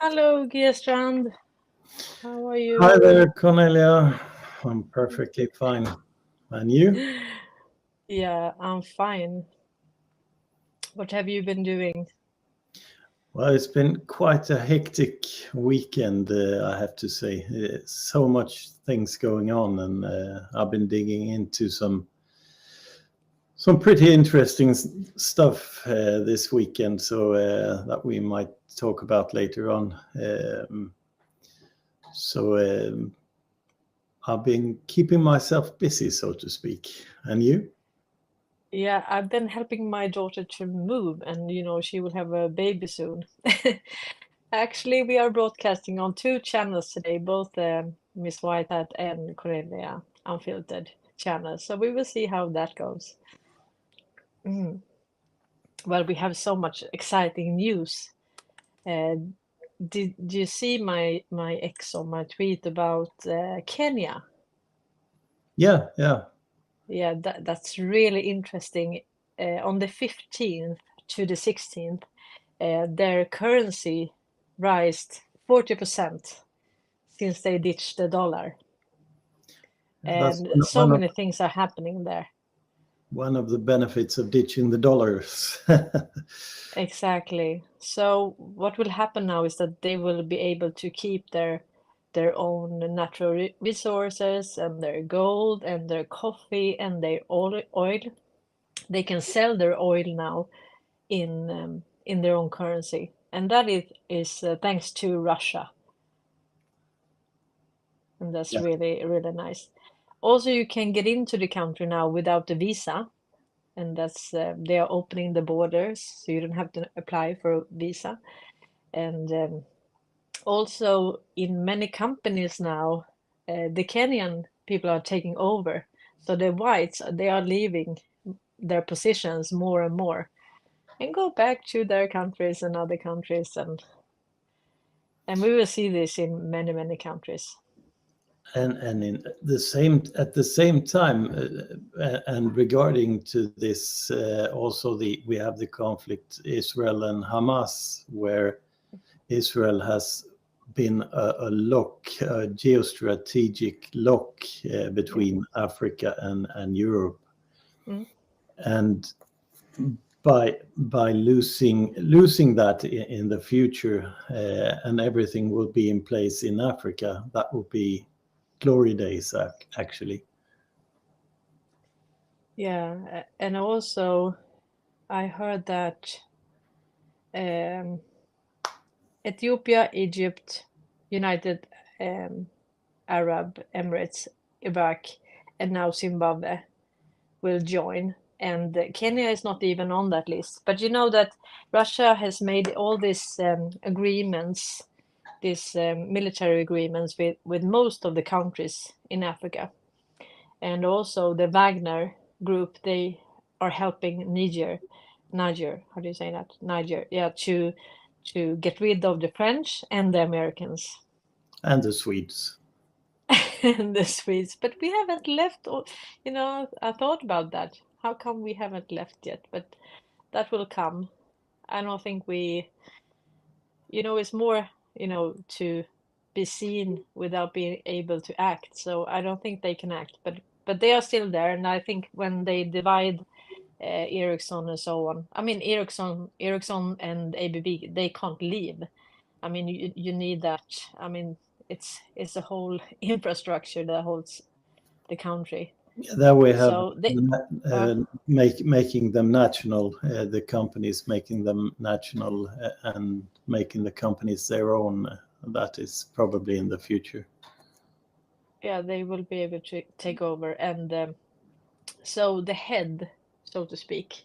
Hello, Strand. How are you? Hi there, Cornelia. I'm perfectly fine. And you? Yeah, I'm fine. What have you been doing? Well, it's been quite a hectic weekend, I have to say. So much things going on, and I've been digging into some pretty interesting stuff this weekend, so that we might talk about later on. So I've been keeping myself busy, so to speak. And you? Yeah, I've been helping my daughter to move, and she will have a baby soon. Actually, we are broadcasting on two channels today, both Miss Whitehead and Cornelia Unfiltered channels. So we will see how that goes. Mm. Well, we have so much exciting news. Uh, did you see my ex on my tweet about Kenya? Yeah. Yeah, that's really interesting. On the 15th to the 16th, their currency rised 40% since they ditched the dollar. That's And so many things are happening there. one of the benefits of ditching the dollars. Exactly. So what will happen now is that they will be able to keep their own natural resources and their gold and their coffee and their oil. They can sell their oil now in their own currency, and that is thanks to Russia, and that's Yeah. really really nice. Also, you can get into the country now without a visa, and that's they are opening the borders, so you don't have to apply for a visa. And also in many companies now, the Kenyan people are taking over, so the whites they are leaving their positions more and more and go back to their countries and other countries, and we will see this in many, many countries. And at the same time, and regarding to this, also we have the conflict Israel and Hamas, where Israel has been a geostrategic lock between Africa and Europe, Mm. and by losing that in the future, and everything will be in place in Africa, that will be glory days, actually. Yeah, and also I heard that um, Ethiopia, Egypt, United Arab Emirates, Iraq, and now Zimbabwe will join. And Kenya is not even on that list. But you know that Russia has made all these agreements, these military agreements with most of the countries in Africa. And also the Wagner group, they are helping Niger, how do you say that? Niger, yeah, to get rid of the French and the Americans And the Swedes. and the Swedes. But we haven't left, I thought about that. How come we haven't left yet? But that will come. I don't think it's more, to be seen without being able to act. So I don't think they can act, but they are still there. And I think when they divide Ericsson and so on, I mean Ericsson and ABB, they can't leave. I mean you need that. I mean it's a whole infrastructure that holds the country. There we have So they making them national, the companies making them national, and making the companies their own. That is probably in the future. yeah, they will be able to take over. And so the head, so to speak,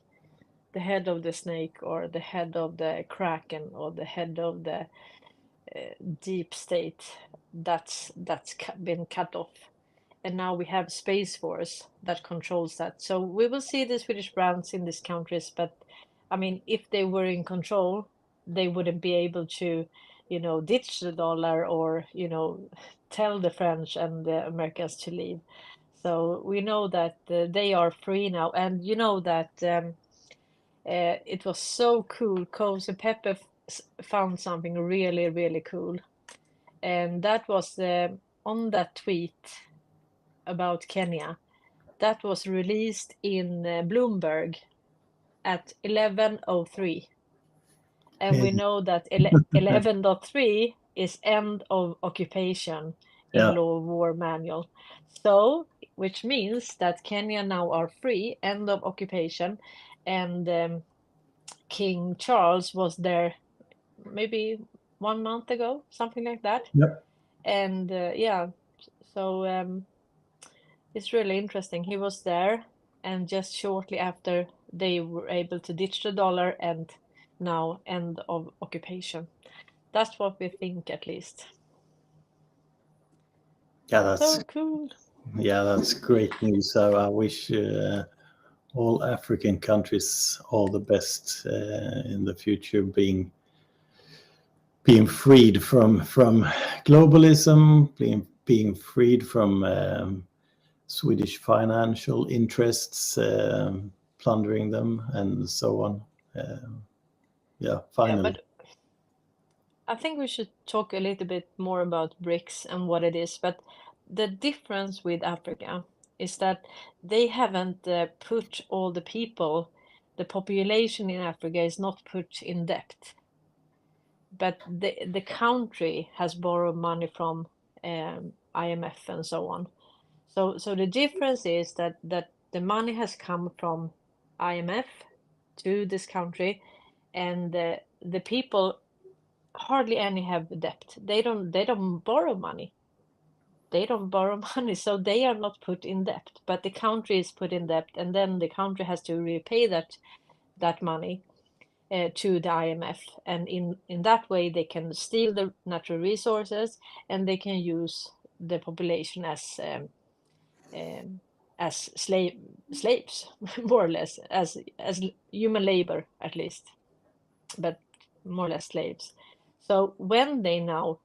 the head of the snake or the head of the kraken or the head of the deep state, that's been cut off, and now we have Space Force that controls that. So we will see the Swedish brands in these countries, but I mean, if they were in control, they wouldn't be able to, ditch the dollar or, tell the French and the Americans to leave. So we know that they are free now, and you know that it was so cool. Coles and Pepper found something really, really cool. And that was on that tweet about Kenya. That was released in Bloomberg at 11:03. And we know that 11.3 is end of occupation in Yeah. law of war manual. So, which means that Kenya now are free, end of occupation, and King Charles was there maybe 1 month ago, something like that. Yep. And yeah, so it's really interesting. He was there, and just shortly after they were able to ditch the dollar, and now end of occupation. That's what we think, at least. Yeah, that's So cool. Yeah, that's great news. So I wish all African countries all the best in the future, being freed from globalism, being freed from Swedish financial interests plundering them, and so on. Finally. Yeah, but I think we should talk a little bit more about BRICS and what it is. But the difference with Africa is that they haven't put all the people, the population in Africa is not put in debt. But the country has borrowed money from IMF and so on. So the difference is that the money has come from IMF to this country, and the people hardly any have debt. They don't borrow money. They don't borrow money, so they are not put in debt. But the country is put in debt, and then the country has to repay that money to the IMF, and in that way they can steal the natural resources, and they can use the population as slaves, more or less, as human labor, at least, but more or less slaves. So when they now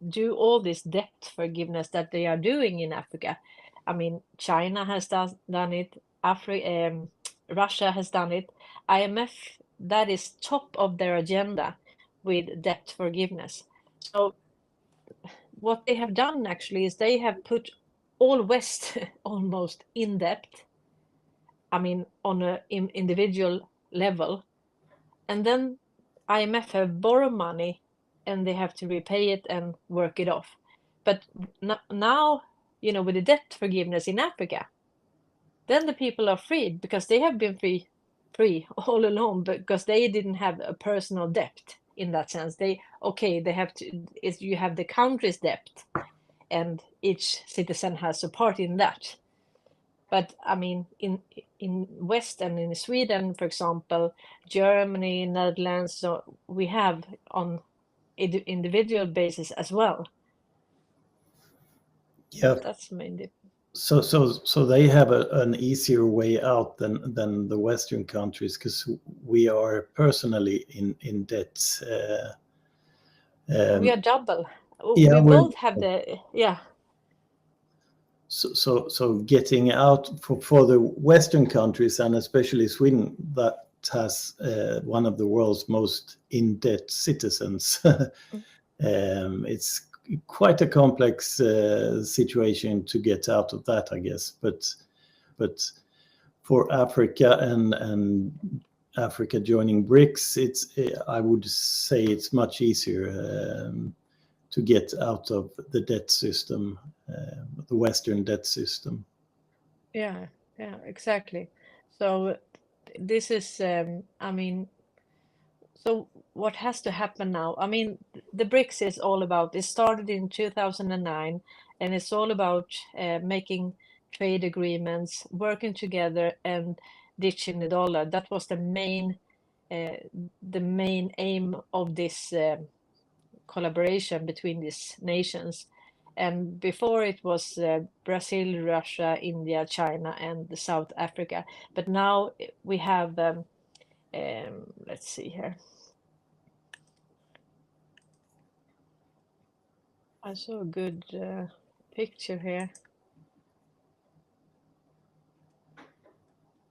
do all this debt forgiveness that they are doing in Africa, I mean, China has done it, Russia has done it, IMF, that is top of their agenda with debt forgiveness. So what they have done actually is they have put all West almost in debt, I mean, on an individual level, and then IMF have borrowed money and they have to repay it and work it off. But now, with the debt forgiveness in Africa, then the people are freed because they have been free all along, because they didn't have a personal debt in that sense. They have to, you have the country's debt, and each citizen has a part in that. But I mean, in West and in Sweden, for example, Germany, Netherlands, so we have on individual basis as well. Yeah, that's mainly. So they have an easier way out than the Western countries, because we are personally in debt. We are double. Yeah, we both have So getting out for the Western countries, and especially Sweden, that has one of the world's most in-debt citizens. It's quite a complex situation to get out of that, I guess. But for Africa and Africa joining BRICS, I would say it's much easier to get out of the debt system, the Western debt system. Yeah, exactly. So this is, I mean, so what has to happen now? I mean, the BRICS is all about, it started in 2009, and it's all about making trade agreements, working together, and ditching the dollar. That was the main aim of this collaboration between these nations. And before it was Brazil, Russia, India, China, and South Africa. But now we have, let's see here. I saw a good picture here.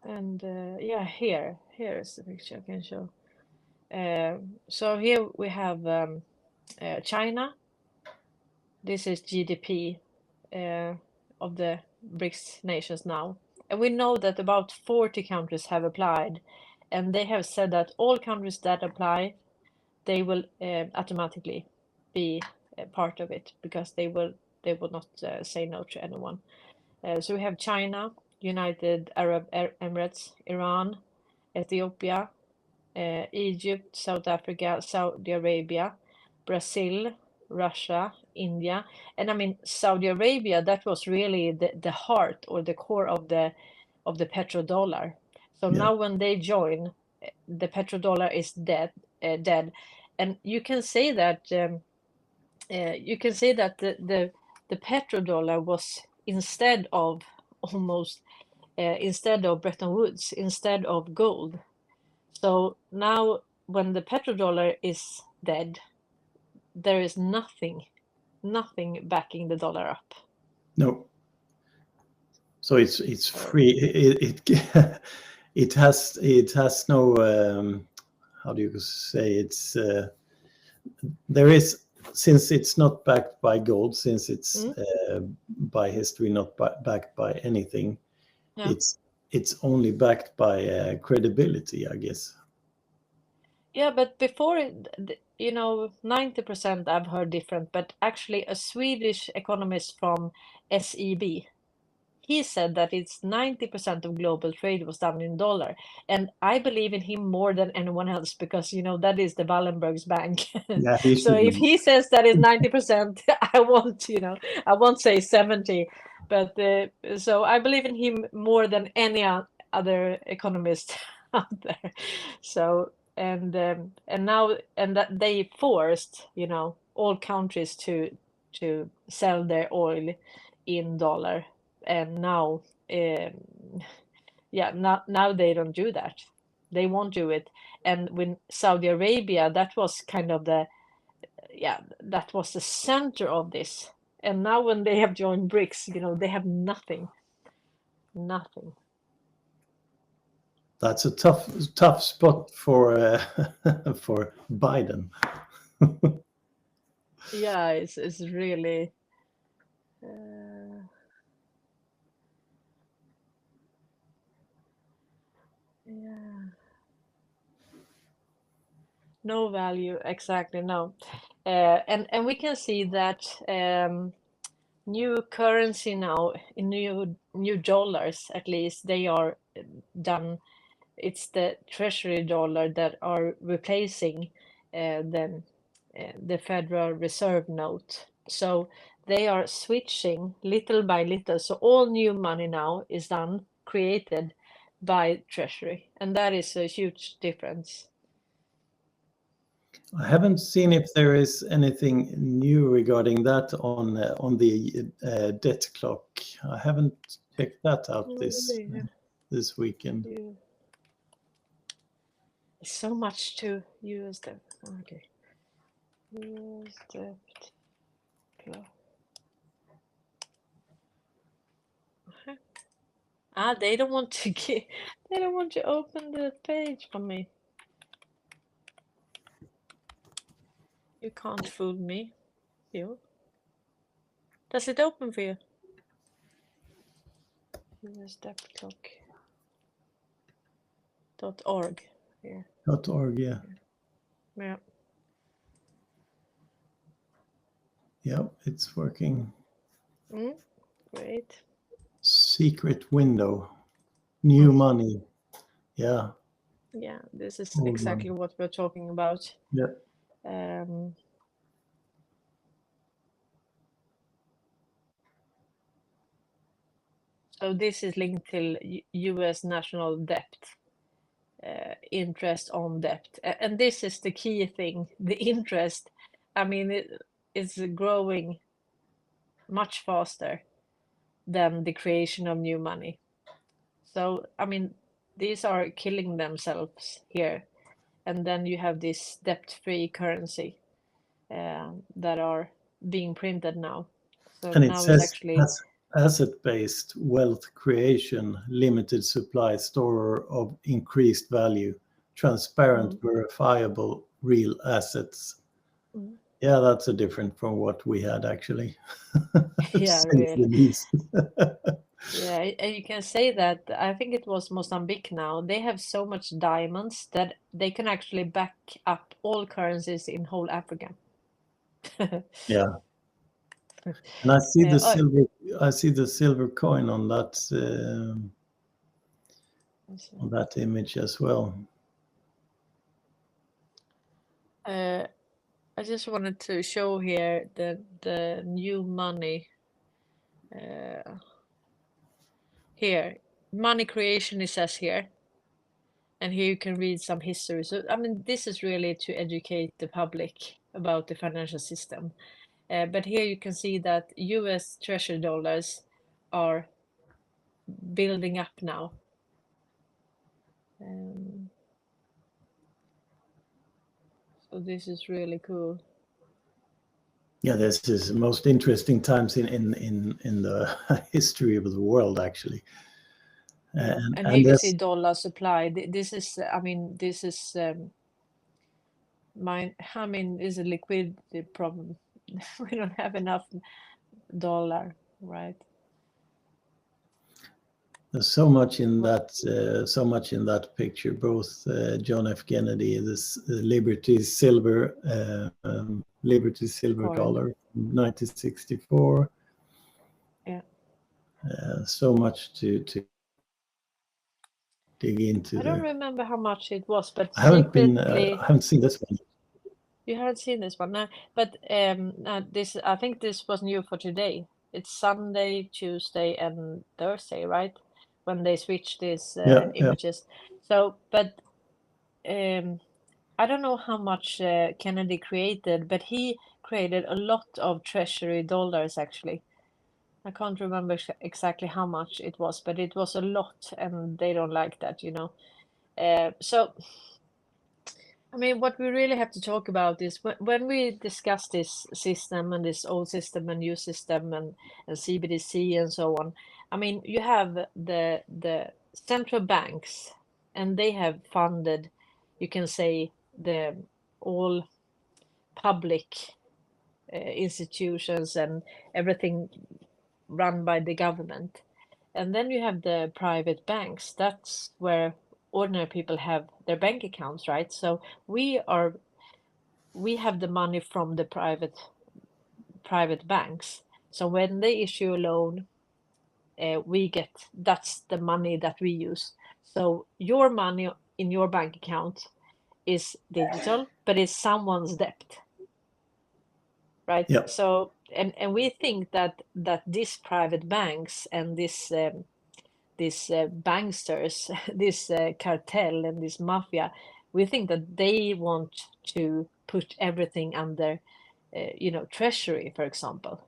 And yeah, here is the picture I can show. So here we have China. This is GDP of the BRICS nations now. And we know that about 40 countries have applied, and they have said that all countries that apply, they will automatically be a part of it, because they will not say no to anyone. So we have China, United Arab Emirates, Iran, Ethiopia, Egypt, South Africa, Saudi Arabia, Brazil, Russia, India. And I mean, Saudi Arabia, that was really the heart or the core of the petrodollar. So Yeah. now when they join, the petrodollar is dead. And you can say that the petrodollar was instead of Bretton Woods, instead of gold. So now when the petrodollar is dead, there is nothing backing the dollar up. No. So it's free. It has no how do you say, it's there is, since it's not backed by gold, since it's by history not backed by anything. Yeah. It's only backed by credibility, I guess. Yeah, but before, 90% I've heard different, but actually a Swedish economist from SEB, he said that it's 90% of global trade was done in dollar. And I believe in him more than anyone else, because, that is the Wallenberg's bank. Yeah, so if he says that is 90%, I won't say 70. But so I believe in him more than any other economist out there. So, and now, and that they forced, all countries to sell their oil in dollar. And now, now they don't do that. They won't do it. And when Saudi Arabia, that was kind of that was the center of this. And now when they have joined BRICS, they have nothing. That's a tough spot for for Biden. Yeah, it's really. Yeah. No value, exactly, no. And we can see that new currency now, in new dollars, at least, they are done. It's the treasury dollar that are replacing the Federal Reserve note. So they are switching little by little. So all new money now is created by treasury, and that is a huge difference. I haven't seen if there is anything new regarding that on the debt clock. I haven't checked that out this weekend. So much to use them. Okay. Use debt clock. They don't want to they don't want to open the page for me. You can't fool me. You. Does it open for you? Use debt clock. .org. Yeah. .org, yeah. Yeah. Yeah, it's working. Great. Secret window. New money. Yeah. Yeah, this is exactly what we're talking about. Yeah. So this is linked to U.S. national debt, interest on debt. And this is the key thing, the interest. I mean, it's growing much faster than the creation of new money. So, I mean, these are killing themselves here. And then you have this debt-free currency that are being printed now. So and now it says it's actually asset-based wealth creation, limited supply, store of increased value, transparent, verifiable, real assets. Yeah, that's a different from what we had actually. Yeah, Since really. the least. Yeah, and you can say that I think it was Mozambique now. They have so much diamonds that they can actually back up all currencies in whole Africa. Yeah. And I see the silver. I see the silver coin on that image as well. I just wanted to show here the new money. Here, money creation, it says here. And here you can read some history. So, I mean, this is really to educate the public about the financial system. But here you can see that US Treasury dollars are building up now. So this is really cool. Yeah, this is the most interesting times in the history of the world, actually. And here you see dollar supply. This is, I mean, this is is a liquidity problem. We don't have enough dollar, right? There's so much in that picture. Both John F. Kennedy, this Liberty silver dollar, 1964. Yeah. So much to dig into. I don't remember how much it was, but I haven't seen this one. You haven't seen this one, no? But this, I think this was new for today. It's Sunday, Tuesday, and Thursday, right? When they switch these images. So, but I don't know how much Kennedy created, but he created a lot of treasury dollars, actually. I can't remember exactly how much it was, but it was a lot, and they don't like that, you know. So, I mean, what we really have to talk about is when we discuss this system and this old system and new system and CBDC and so on. I mean, you have the central banks, and they have funded, you can say, the all public institutions and everything run by the government. And then you have the private banks. That's where ordinary people have their bank accounts, right? So we have the money from the private banks. So when they issue a loan, that's the money that we use. So your money in your bank account is digital, but it's someone's debt, right? Yep. So and we think that these private banks and these banksters, this cartel and this mafia, we think that they want to put everything under, treasury, for example,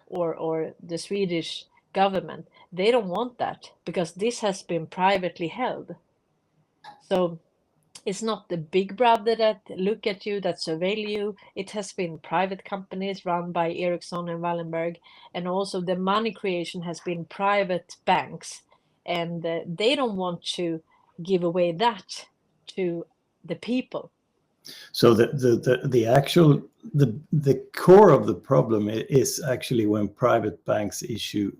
or the Swedish government. They don't want that because this has been privately held. So it's not the big brother that look at you, that surveil you. It has been private companies run by Ericsson and Wallenberg, and also the money creation has been private banks, and they don't want to give away that to the people. So the actual core of the problem is actually when private banks issue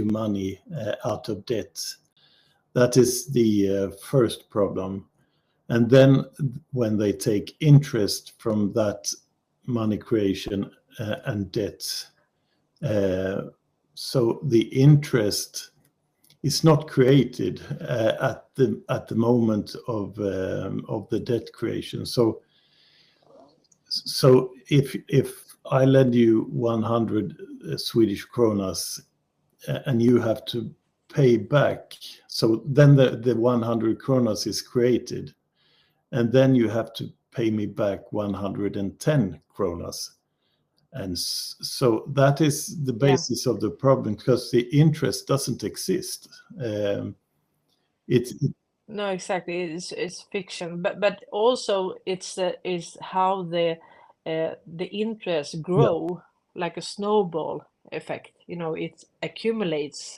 money out of debt. That is the first problem. And then when they take interest from that money creation and debt, so the interest is not created at the moment of the debt creation. So if I lend you 100 Swedish kronas and you have to pay back, so then the 100 kronas is created. And then you have to pay me back 110 kronas. And so that is the basis of the problem, because the interest doesn't exist. No, exactly. It's fiction, but also is how the interest grow like a snowball effect. It accumulates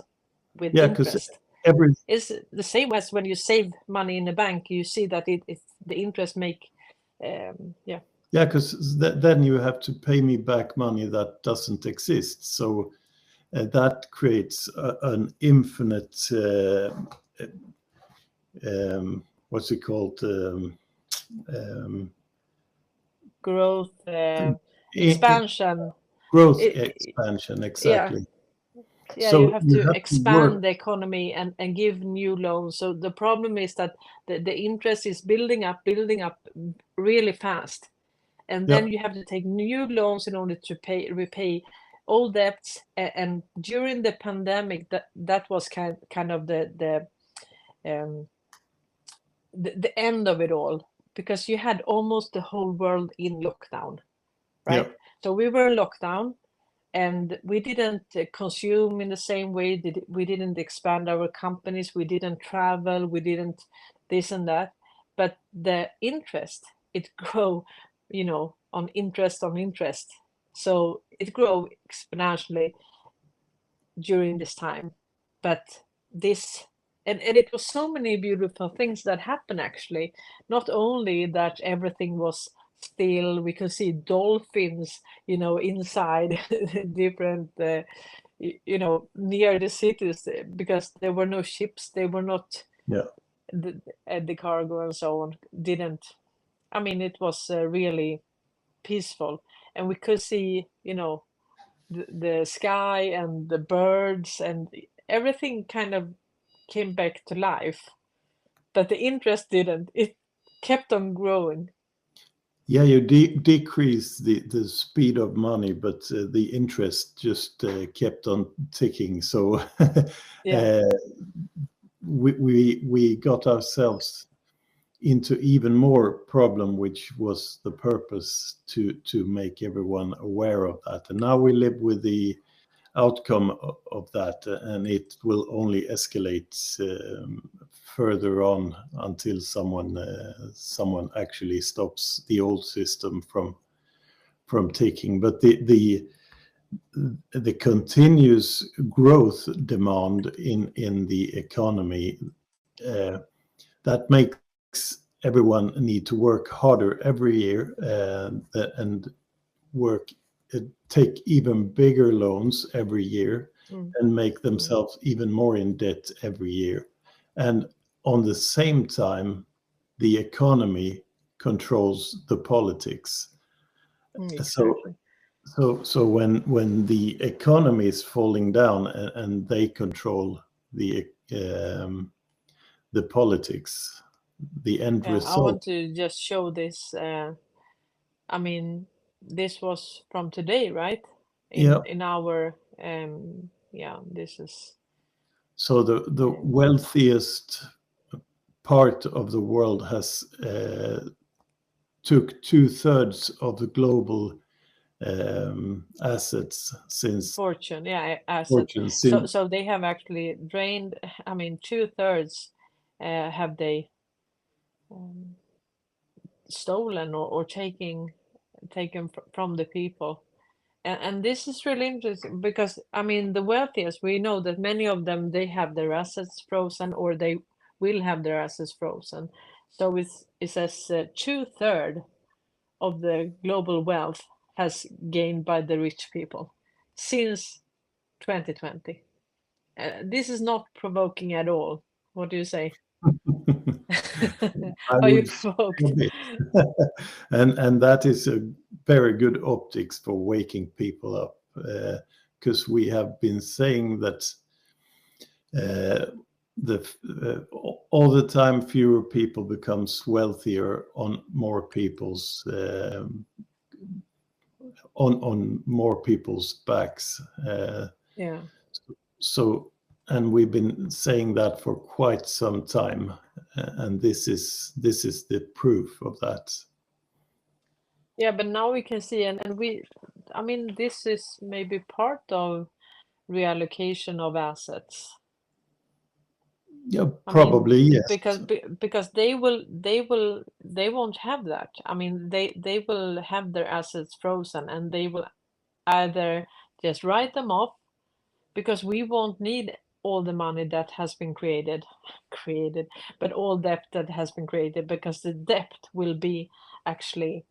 with interest. every It's the same as when you save money in the bank. You see that it's the interest make, yeah. Yeah, because then you have to pay me back money that doesn't exist. So that creates an infinite, what's it called? Growth, expansion. Growth expansion, exactly. Yeah, So you have to work. expand the economy and give new loans. So the problem is that the interest is building up really fast. And then you have to take new loans in order to repay old debts. And during the pandemic, that was kind of the end of it all, because you had almost the whole world in lockdown, right? Yeah. So we were in lockdown, and we didn't consume in the same way. We didn't expand our companies. We didn't travel. We didn't this and that. But the interest, it grew, on interest. So it grew exponentially during this time. But this, and it was so many beautiful things that happened, actually. Not only that everything was still, we could see dolphins, inside different, near the cities, because there were no ships. They were not, the cargo and so on didn't. I mean, it was really peaceful, and we could see, the sky and the birds, and everything kind of came back to life. But the interest didn't. It kept on growing. Yeah, you decrease the speed of money, but the interest just kept on ticking. So we got ourselves into even more problem, which was the purpose to make everyone aware of that. And now we live with the outcome of that, and it will only escalate further on until someone actually stops the old system from ticking. But the continuous growth demand in the economy, that makes everyone need to work harder every year, and take even bigger loans every year, and make themselves even more in debt every year. And on the same time, the economy controls the politics. Exactly. So when the economy is falling down and they control the politics, the end result. I want to just show this. I mean, this was from today, right? In our this is. So the wealthiest part of the world has took 2/3 of the global assets since Fortune, assets. fortune since, So they have actually drained. I mean, 2/3 have they stolen or taken from the people. And this is really interesting, because I mean, the wealthiest, we know that many of them, they have their assets frozen, or they will have their assets frozen. So it says 2/3 of the global wealth has gained by the rich people since 2020. This is not provoking at all. What do you say? Are you provoked? And that is a very good optics for waking people up, because we have been saying that all the time fewer people becomes wealthier on more people's on more people's backs. So, and we've been saying that for quite some time, and this is the proof of that. Yeah, but now we can see, and I mean, this is maybe part of reallocation of assets. Yeah, probably, yes. Because they won't have that. I mean, they will have their assets frozen, and they will either just write them off, because we won't need all the money that has been created, but all debt that has been created, because the debt will be actually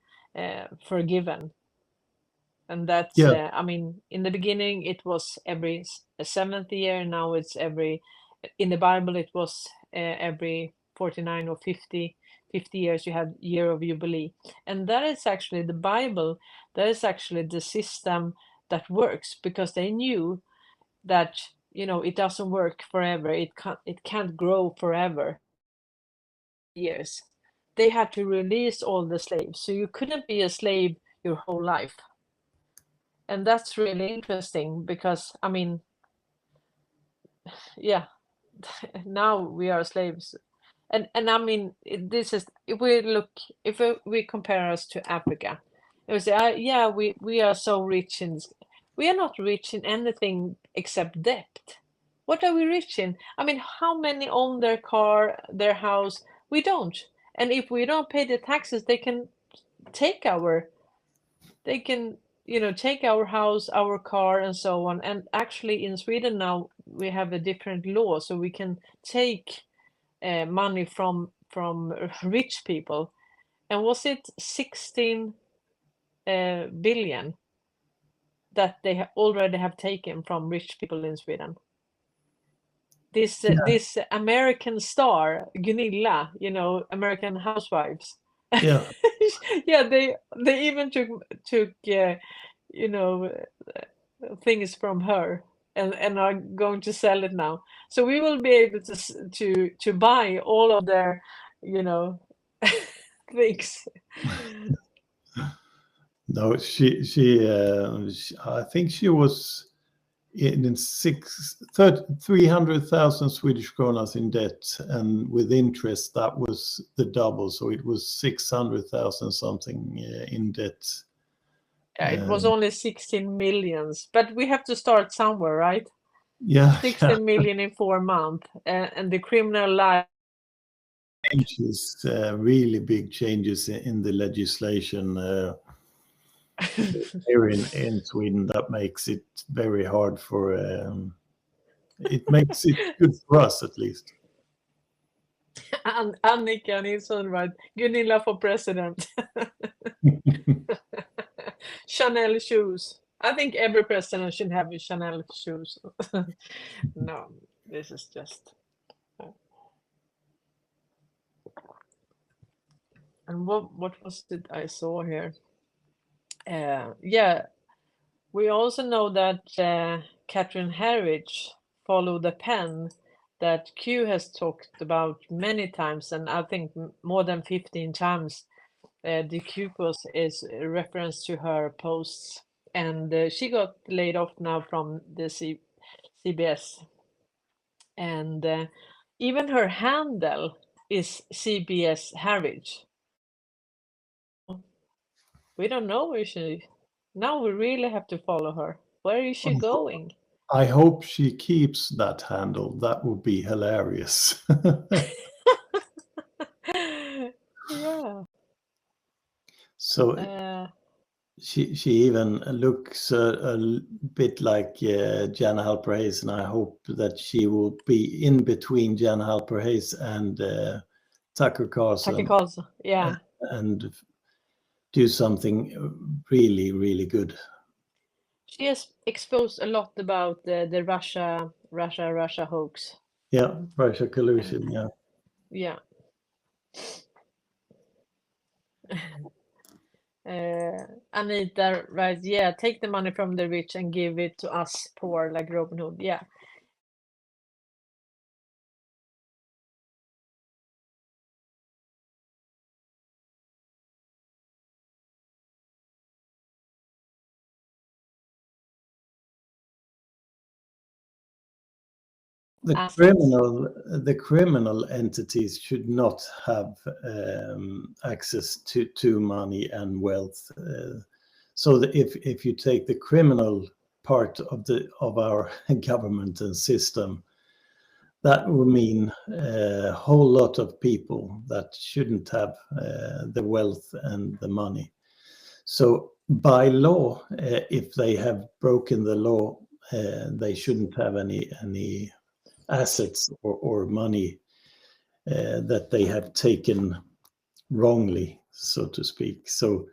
forgiven. And that's, Yeah. I mean, in the beginning it was every seventh year. Now it's in the Bible it was every 49 or 50 years you had year of Jubilee. And that is actually the Bible. That is actually the system that works, because they knew that, you know, it doesn't work forever. It can't grow forever. Years. They had to release all the slaves. So you couldn't be a slave your whole life. And that's really interesting, because, I mean, yeah, now we are slaves. And I mean, this is, if we compare us to Africa, it was, yeah, we are so rich we are not rich in anything except debt. What are we rich in? I mean, how many own their car, their house? We don't. And if we don't pay the taxes, they can take take our house, our car, and so on. And actually in Sweden now we have a different law, so we can take money from rich people. And was it 16 billion that they already have taken from rich people in Sweden? This American star, Gunilla, you know, American Housewives. Yeah. Yeah, they even took you know, things from her, and are going to sell it now. So we will be able to buy all of their, you know, things. No, I think she was in 300,000 Swedish kronas in debt, and with interest that was the double, so it was 600,000 something in debt. Yeah, it was only 16 millions, but we have to start somewhere, right? Yeah. 16 million in 4 months, and the criminal life. Changes, really big changes in the legislation here in Sweden that makes it very hard for. It makes it good for us, at least. And Annika Nilsson, right? Gunilla for president. Chanel shoes. I think every president should have Chanel shoes. No, this is just. And what was it I saw here? Yeah, we also know that Catherine Herridge followed the pen that Q has talked about many times, and I think more than 15 times. The Q post is a reference to her posts, and she got laid off now from the CBS, and even her handle is CBS Harwich. We don't know where she. Now we really have to follow her. Where is she going? I hope she keeps that handle. That would be hilarious. Yeah. So she even looks a bit like Jana Halper-Hayes, and I hope that she will be in between Jana Halper-Hayes and Tucker Carlson. Tucker Carlson, yeah. And do something really, really good. She has exposed a lot about the Russia hoax. Yeah, Russia collusion, yeah. Yeah. Anita writes, yeah, take the money from the rich and give it to us poor, like Robin Hood. Yeah. The criminal entities should not have access to money and wealth. So that if you take the criminal part of our government and system, that would mean a whole lot of people that shouldn't have the wealth and the money. So by law, if they have broken the law, they shouldn't have any assets or money that they have taken wrongly, so to speak. So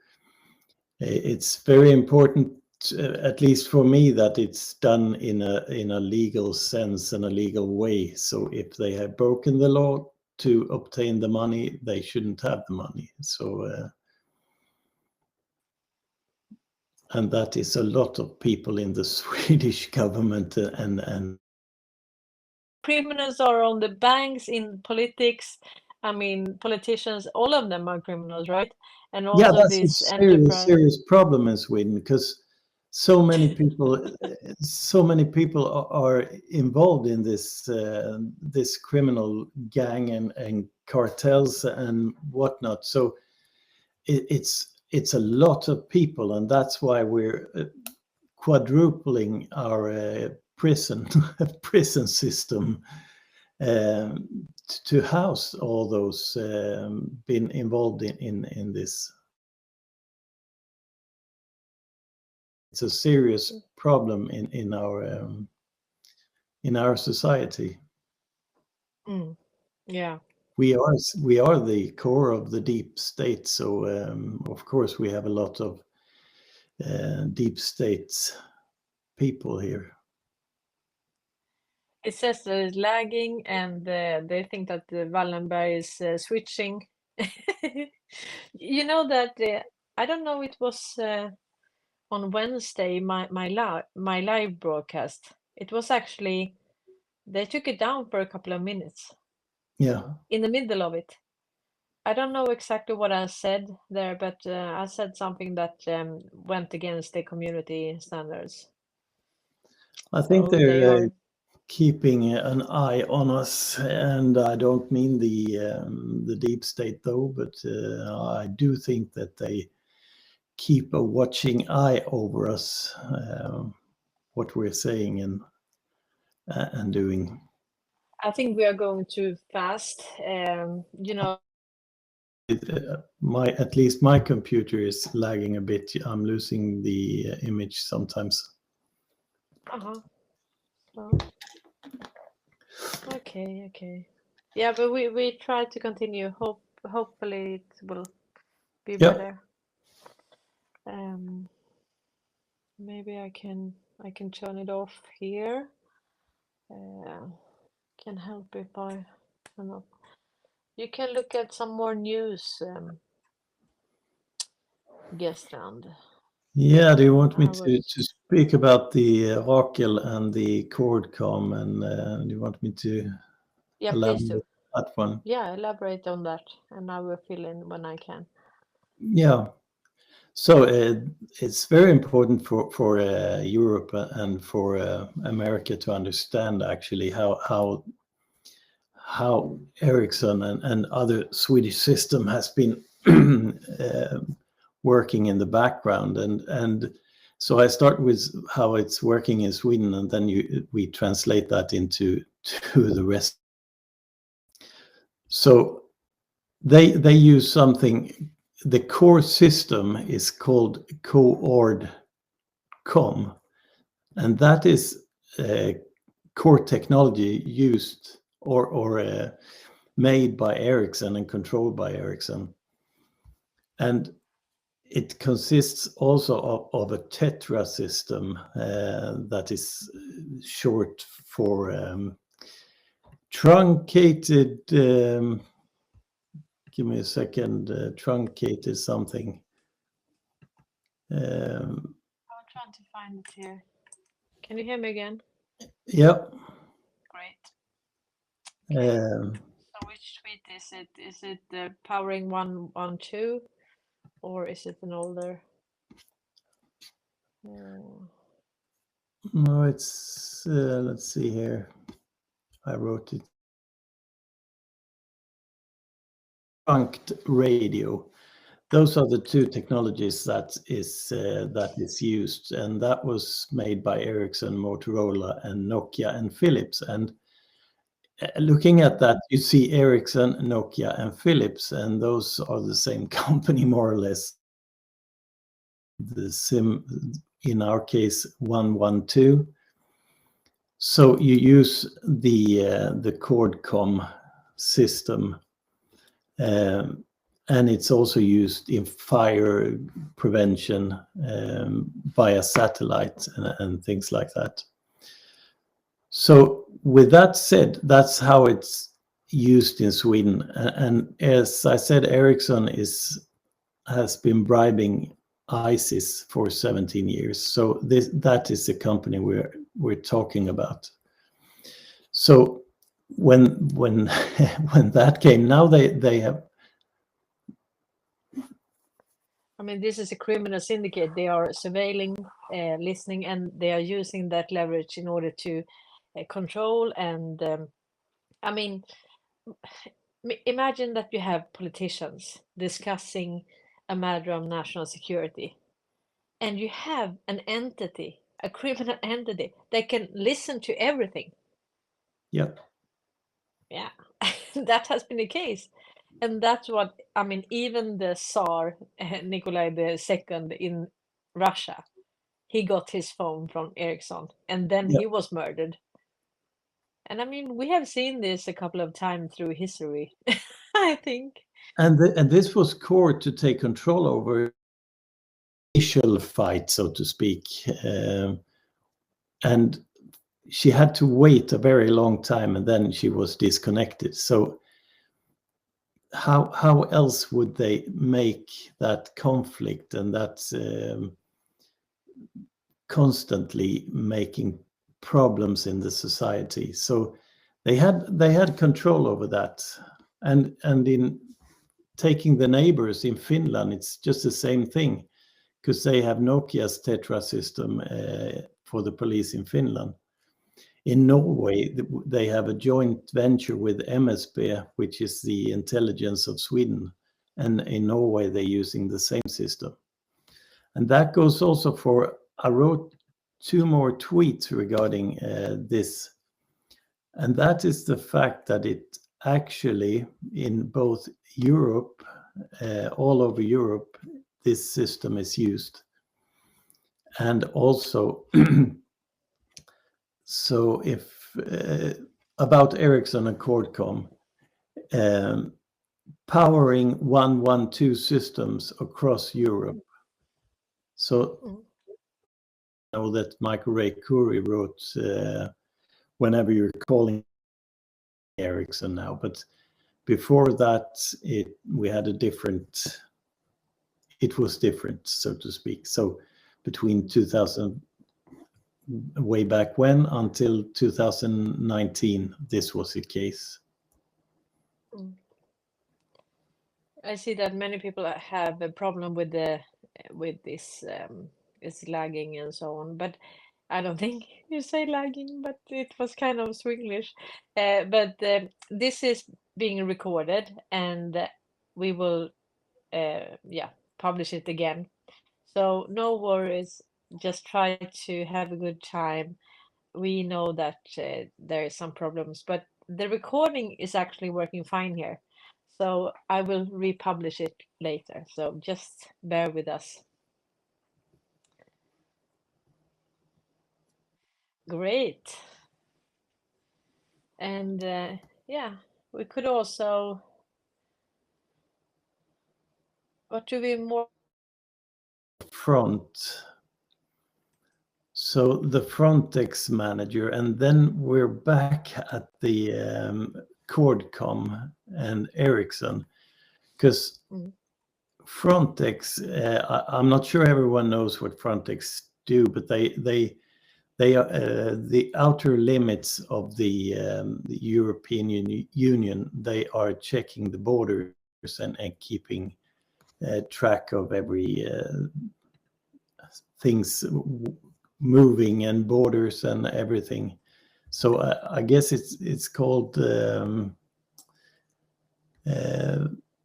it's very important, at least for me, that it's done in a legal sense and a legal way. So if they have broken the law to obtain the money, they shouldn't have the money. So and that is a lot of people in the Swedish government and criminals are on the banks, in politics. I mean, politicians, all of them are criminals, right? And yeah, also that's a this serious enterprise. serious problem in Sweden, because so many people are involved in this this criminal gang and cartels and whatnot. So it's a lot of people, and that's why we're quadrupling our prison system to house all those been involved in this. It's a serious problem in our society. Yeah. We are the core of the deep state, so of course we have a lot of deep state people here. It says that it's lagging, and they think that the Wallenberg is switching. You know that I don't know. It was on Wednesday my live broadcast. It was actually they took it down for a couple of minutes. Yeah. In the middle of it. I don't know exactly what I said there, but I said something that went against the community standards. I think So they are keeping an eye on us, and I don't mean the deep state though, but I do think that they keep a watching eye over us, what we're saying and doing. I think we are going too fast. You know, at least my computer is lagging a bit. I'm losing the image sometimes. So, okay. Yeah, but we try to continue. Hopefully it will be better. Maybe I can turn it off here. Can help if I don't know. You can look at some more news, Strand. Yeah, do you want me to speak about the Rakel and the Cordcom, and do you want me to elaborate please do. that one? Yeah, elaborate on that, and I will fill in when I can. Yeah, so it's very important for Europe and for America to understand actually how Ericsson and other Swedish system has been working in the background, and so I start with how it's working in Sweden, and then we translate that into the rest. So they use something. The core system is called Coord.com, and that is core technology used or made by Ericsson and controlled by Ericsson. And it consists also of a tetra system that is short for truncated, give me a second, truncated something. I'm trying to find it here. Can you hear me again? Yep. Great. So which tweet is it? Is it the powering 112, or is it an older? No, it's let's see here. I wrote it. Trunked radio. Those are the two technologies that is used, and that was made by Ericsson, Motorola, and Nokia and Philips. And looking at that, you see Ericsson, Nokia, and Philips, and those are the same company more or less. The SIM, in our case, 112. So you use the CordCom system, and it's also used in fire prevention via satellite and things like that. So with that said, that's how it's used in Sweden. And as I said, Ericsson has been bribing ISIS for 17 years. So that is the company we're talking about. So when when that came, now they have. I mean, this is a criminal syndicate. They are surveilling, listening, and they are using that leverage in order to control. And I mean, imagine that you have politicians discussing a matter of national security, and you have an entity, a criminal entity, that can listen to everything. Yep. Yeah, that has been the case. And that's what, I mean, even the Tsar, Nikolai II in Russia, he got his phone from Ericsson, and then Yep. he was murdered. And I mean, we have seen this a couple of times through history, I think. And this was court to take control over initial fight, so to speak. And she had to wait a very long time, and then she was disconnected. So how else would they make that conflict and that constantly making problems in the society? So they had control over that, and in taking the neighbors in Finland, it's just the same thing, because they have Nokia's Tetra system for the police in Finland. In Norway, they have a joint venture with MSB, which is the intelligence of Sweden. And in Norway, they're using the same system. And that goes also for, I wrote 2 more tweets regarding this. And that is the fact that it actually, in both Europe, all over Europe, this system is used. And also, so if about Ericsson and CordCom, powering 112 systems across Europe. So I know that Michael Ray Curry wrote, whenever you're calling Ericsson now, but before that, we had it was different, so to speak. So between 2000, way back when, until 2019, this was the case. I see that many people have a problem with this it's lagging and so on, but I don't think you say lagging, but it was kind of Swinglish. But this is being recorded, and we will publish it again. So no worries, just try to have a good time. We know that there is some problems, but the recording is actually working fine here. So I will republish it later. So just bear with us. Great. And we could also, what do we more? Front. So the Frontex manager, and then we're back at the CordCom and Ericsson, because Frontex, I'm not sure everyone knows what Frontex do, but they are the outer limits of the European Union. They are checking the borders and keeping track of every things moving and borders and everything. So I guess it's called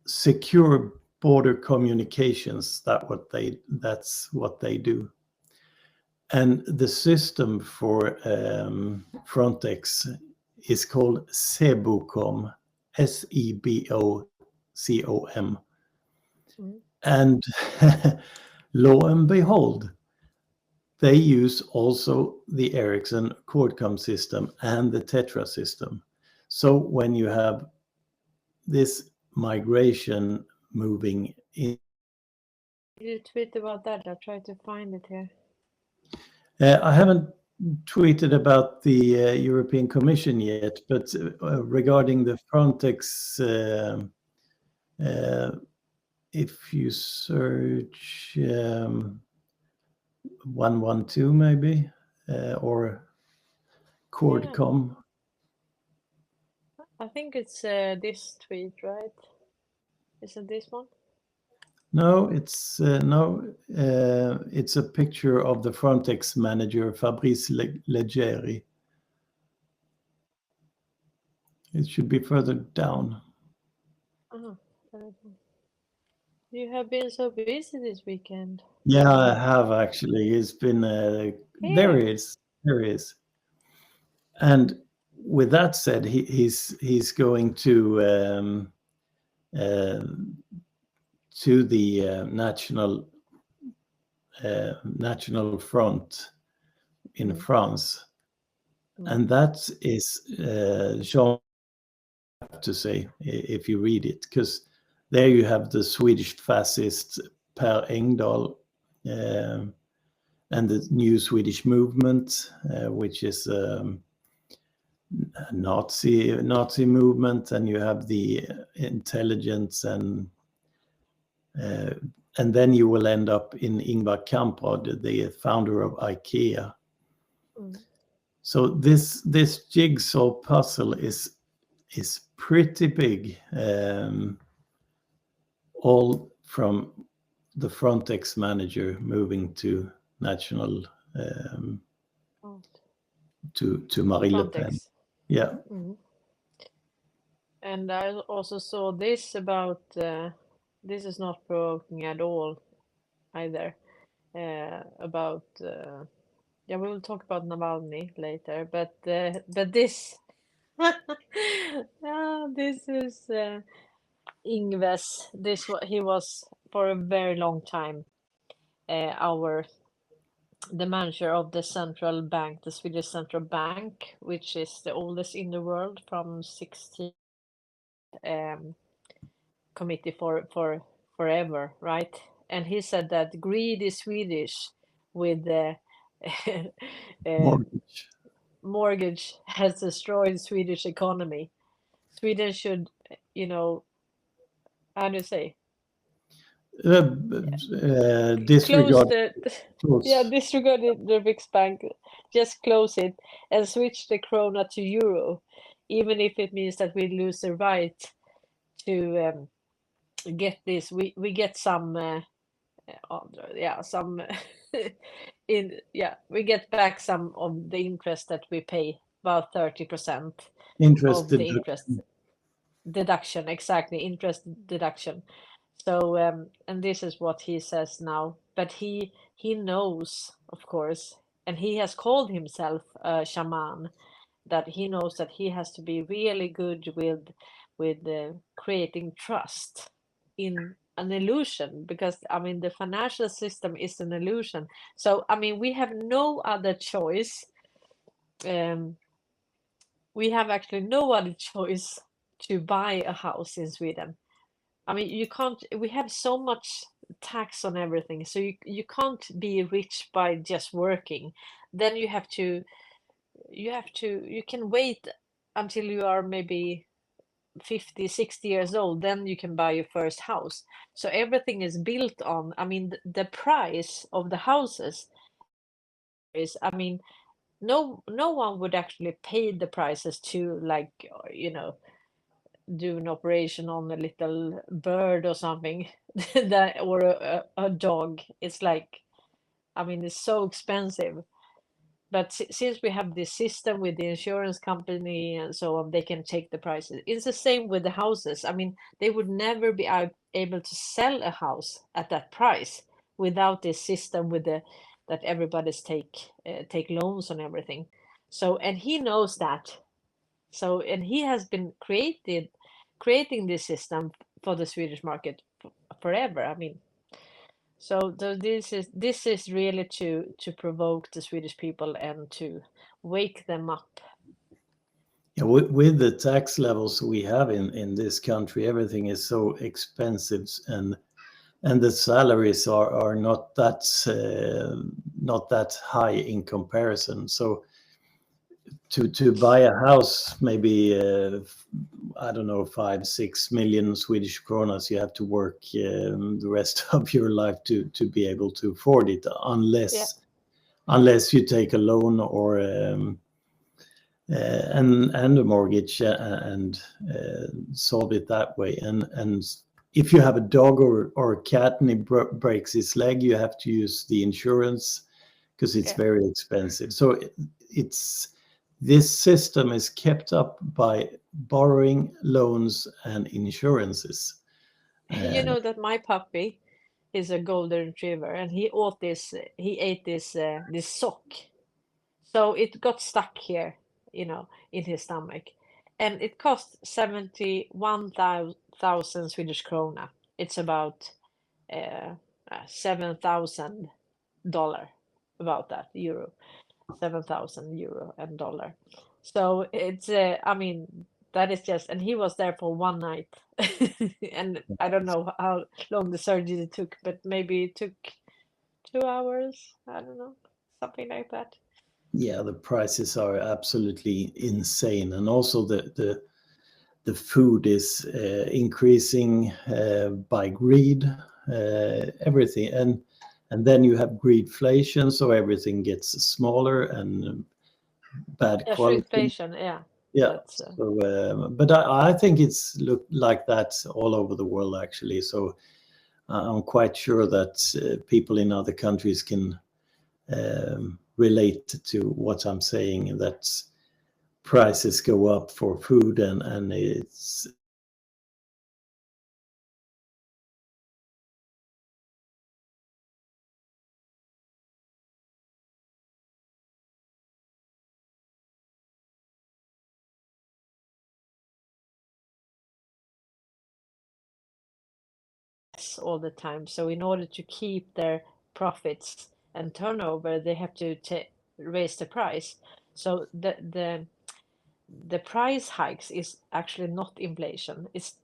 secure border communications. That's what they do. And the system for Frontex is called SEBOCOM, SEBOCOM. And lo and behold, they use also the Ericsson Quad-Com system and the Tetra system. So when you have this migration moving in, You tweet about that. I'll try to find it here. I haven't tweeted about the European Commission yet, but regarding the Frontex, if you search 112 maybe, or Quad-Com. I think it's this tweet, right? Is it this one? No, it's it's a picture of the Frontex manager Fabrice Leggeri. It should be further down. You have been so busy this weekend. Yeah, I have actually. It's been there is. And with that said, he's going to the National Front in France, and that is Jean, to say, if you read it, because there you have the Swedish fascist Per Engdahl and the new Swedish movement, which is Nazi movement, and you have the intelligence, and then you will end up in Ingvar Kamprad, the founder of IKEA. So this jigsaw puzzle is pretty big, all from the Frontex manager moving to national to Marine Le Pen. Yeah. And I also saw this about this is not provoking at all either, about we will talk about Navalny later, but this this is Ingves. He was for a very long time the manager of the central bank, the Swedish central bank, which is the oldest in the world, from 16 committee for forever, right? And he said that greedy Swedish with the mortgage has destroyed Swedish economy. Sweden should, how do you say? Disregard. Disregard the Riksbank. Just close it and switch the krona to euro, even if it means that we lose the right to get this. We get some we get back some of the interest that we pay, about 30% of the interest deduction. Exactly, interest deduction. So and this is what he says now, but he knows, of course, and he has called himself a shaman, that he knows that he has to be really good with creating trust in an illusion, because the financial system is an illusion. So we have no other choice. We have actually no other choice to buy a house in Sweden. You can't. We have so much tax on everything, so you can't be rich by just working. Then you can wait until you are maybe 50, 60 years old, then you can buy your first house. So everything is built on, the price of the houses is, no one would actually pay the prices to, do an operation on a little bird or something that, or a dog. It's like, it's so expensive. But since we have this system with the insurance company and so on, they can take the prices. It's the same with the houses. They would never be able to sell a house at that price without this system that everybody's take loans on everything. So, and he knows that. So, and he has been creating this system for the Swedish market forever. So this is really to provoke the Swedish people and to wake them up. Yeah, with the tax levels we have in this country, everything is so expensive, and the salaries are not that high in comparison. So to buy a house, maybe I don't know, 5-6 million Swedish kronas, you have to work the rest of your life to be able to afford it, unless you take a loan or and a mortgage and solve it that way. And if you have a dog or a cat and it breaks its leg, you have to use the insurance because it's very expensive. So this system is kept up by borrowing, loans, and insurances. You know that my puppy is a golden retriever, and he ate this sock, so it got stuck here, in his stomach, and it cost 71,000 Swedish krona. It's about $7,000, about that euro, 7,000 euro and dollar. So it's I mean, that is just, and he was there for one night. And I don't know how long the surgery took, but maybe it took 2 hours. I don't know, something like that. Yeah, the prices are absolutely insane, and also the food is increasing by greed, everything, and then you have greedflation, so everything gets smaller and bad quality. Shrinkflation, yeah. Yeah. So, but I think it's look like that all over the world, actually. So I'm quite sure that people in other countries can relate to what I'm saying, that prices go up for food and it's all the time. So in order to keep their profits and turnover, they have to raise the price. So the price hikes is actually not inflation. It's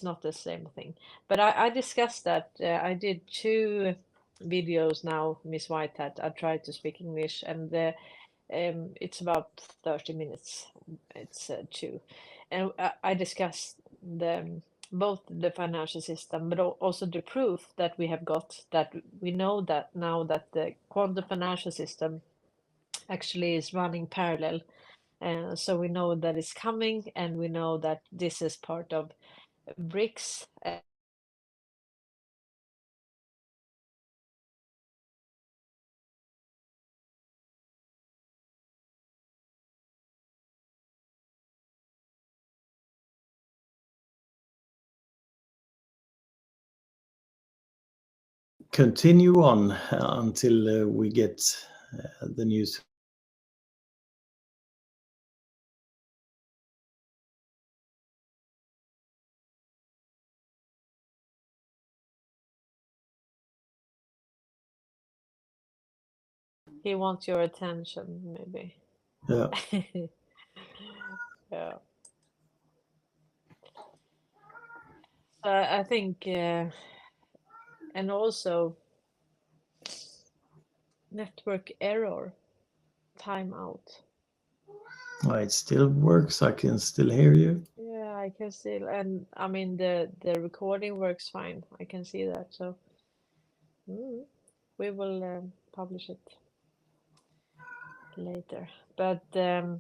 not the same thing. But I discussed that. I did 2 videos now, Miss Whitehat. I tried to speak English, and it's about 30 minutes. It's 2, and I discussed both the financial system, but also the proof that we have got, that we know that now that the quantum financial system actually is running parallel. So we know that it's coming, and we know that this is part of BRICS. continue on until we get the news. He wants your attention, maybe. Yeah. Yeah. So I think, and also network error, timeout. It still works. I can still hear you. Yeah, I can still, and I mean the recording works fine. I can see that. So we will publish it later. But and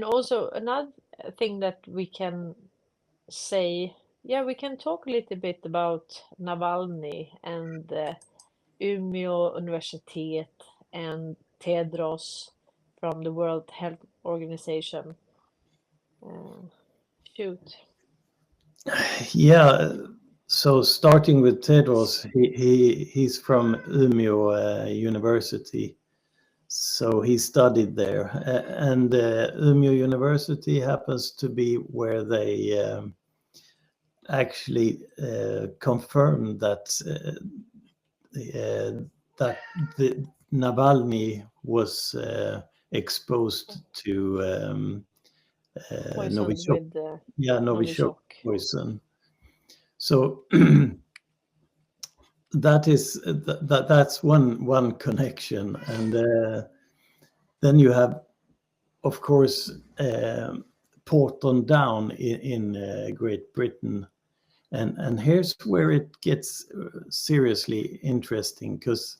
also another thing that we can say, yeah, we can talk a little bit about Navalny and Umeå Universitet and Tedros from the World Health Organization. Shoot. Yeah. So starting with Tedros, he's from Umeå University, so he studied there, and Umeå University happens to be where they actually confirmed that that the Navalny was exposed to Novichok. Novichok poison. So that's one connection, and then you have, of course, Porton Down in Great Britain, and here's where it gets seriously interesting, because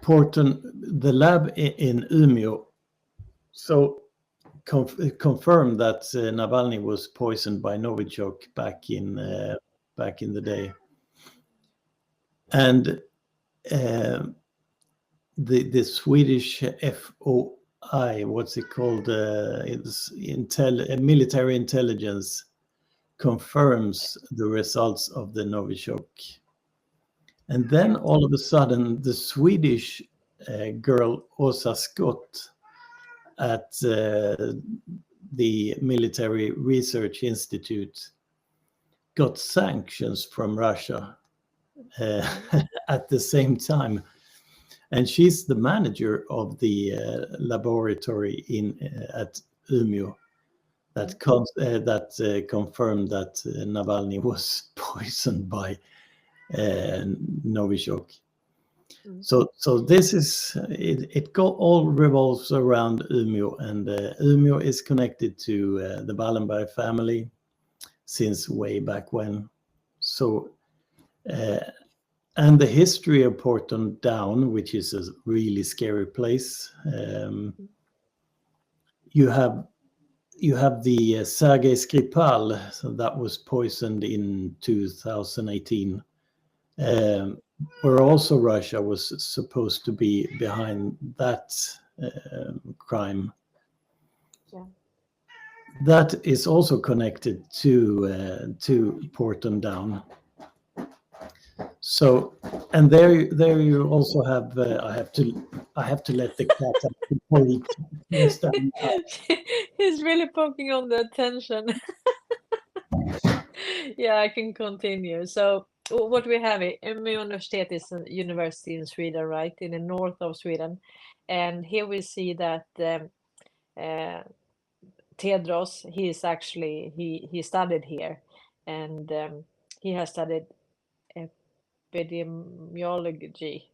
Porton, the lab in Umeå, so confirmed that Navalny was poisoned by Novichok back in the day, and the Swedish FOI, what's it called? It's military intelligence confirms the results of the Novichok. And then all of a sudden, the Swedish girl Åsa Scott at the Military Research Institute got sanctions from Russia at the same time. And she's the manager of the laboratory at Umeå that confirmed that Navalny was poisoned by Novichok. So this is it. All revolves around Umeå, and Umeå is connected to the Wallenberg family since way back when. So and the history of Porton Down, which is a really scary place. You have the Sergei Skripal, so that was poisoned in 2018. Where also Russia was supposed to be behind that crime. Yeah. That is also connected to Porton Down. So, and there you also have. I have to let the cat out before he understand. He's really poking on the attention. Yeah, I can continue. So what we have, Umeå Universitet is a university in Sweden, right, in the north of Sweden, and here we see that Tedros, he is actually he studied here, and he has studied epidemiology.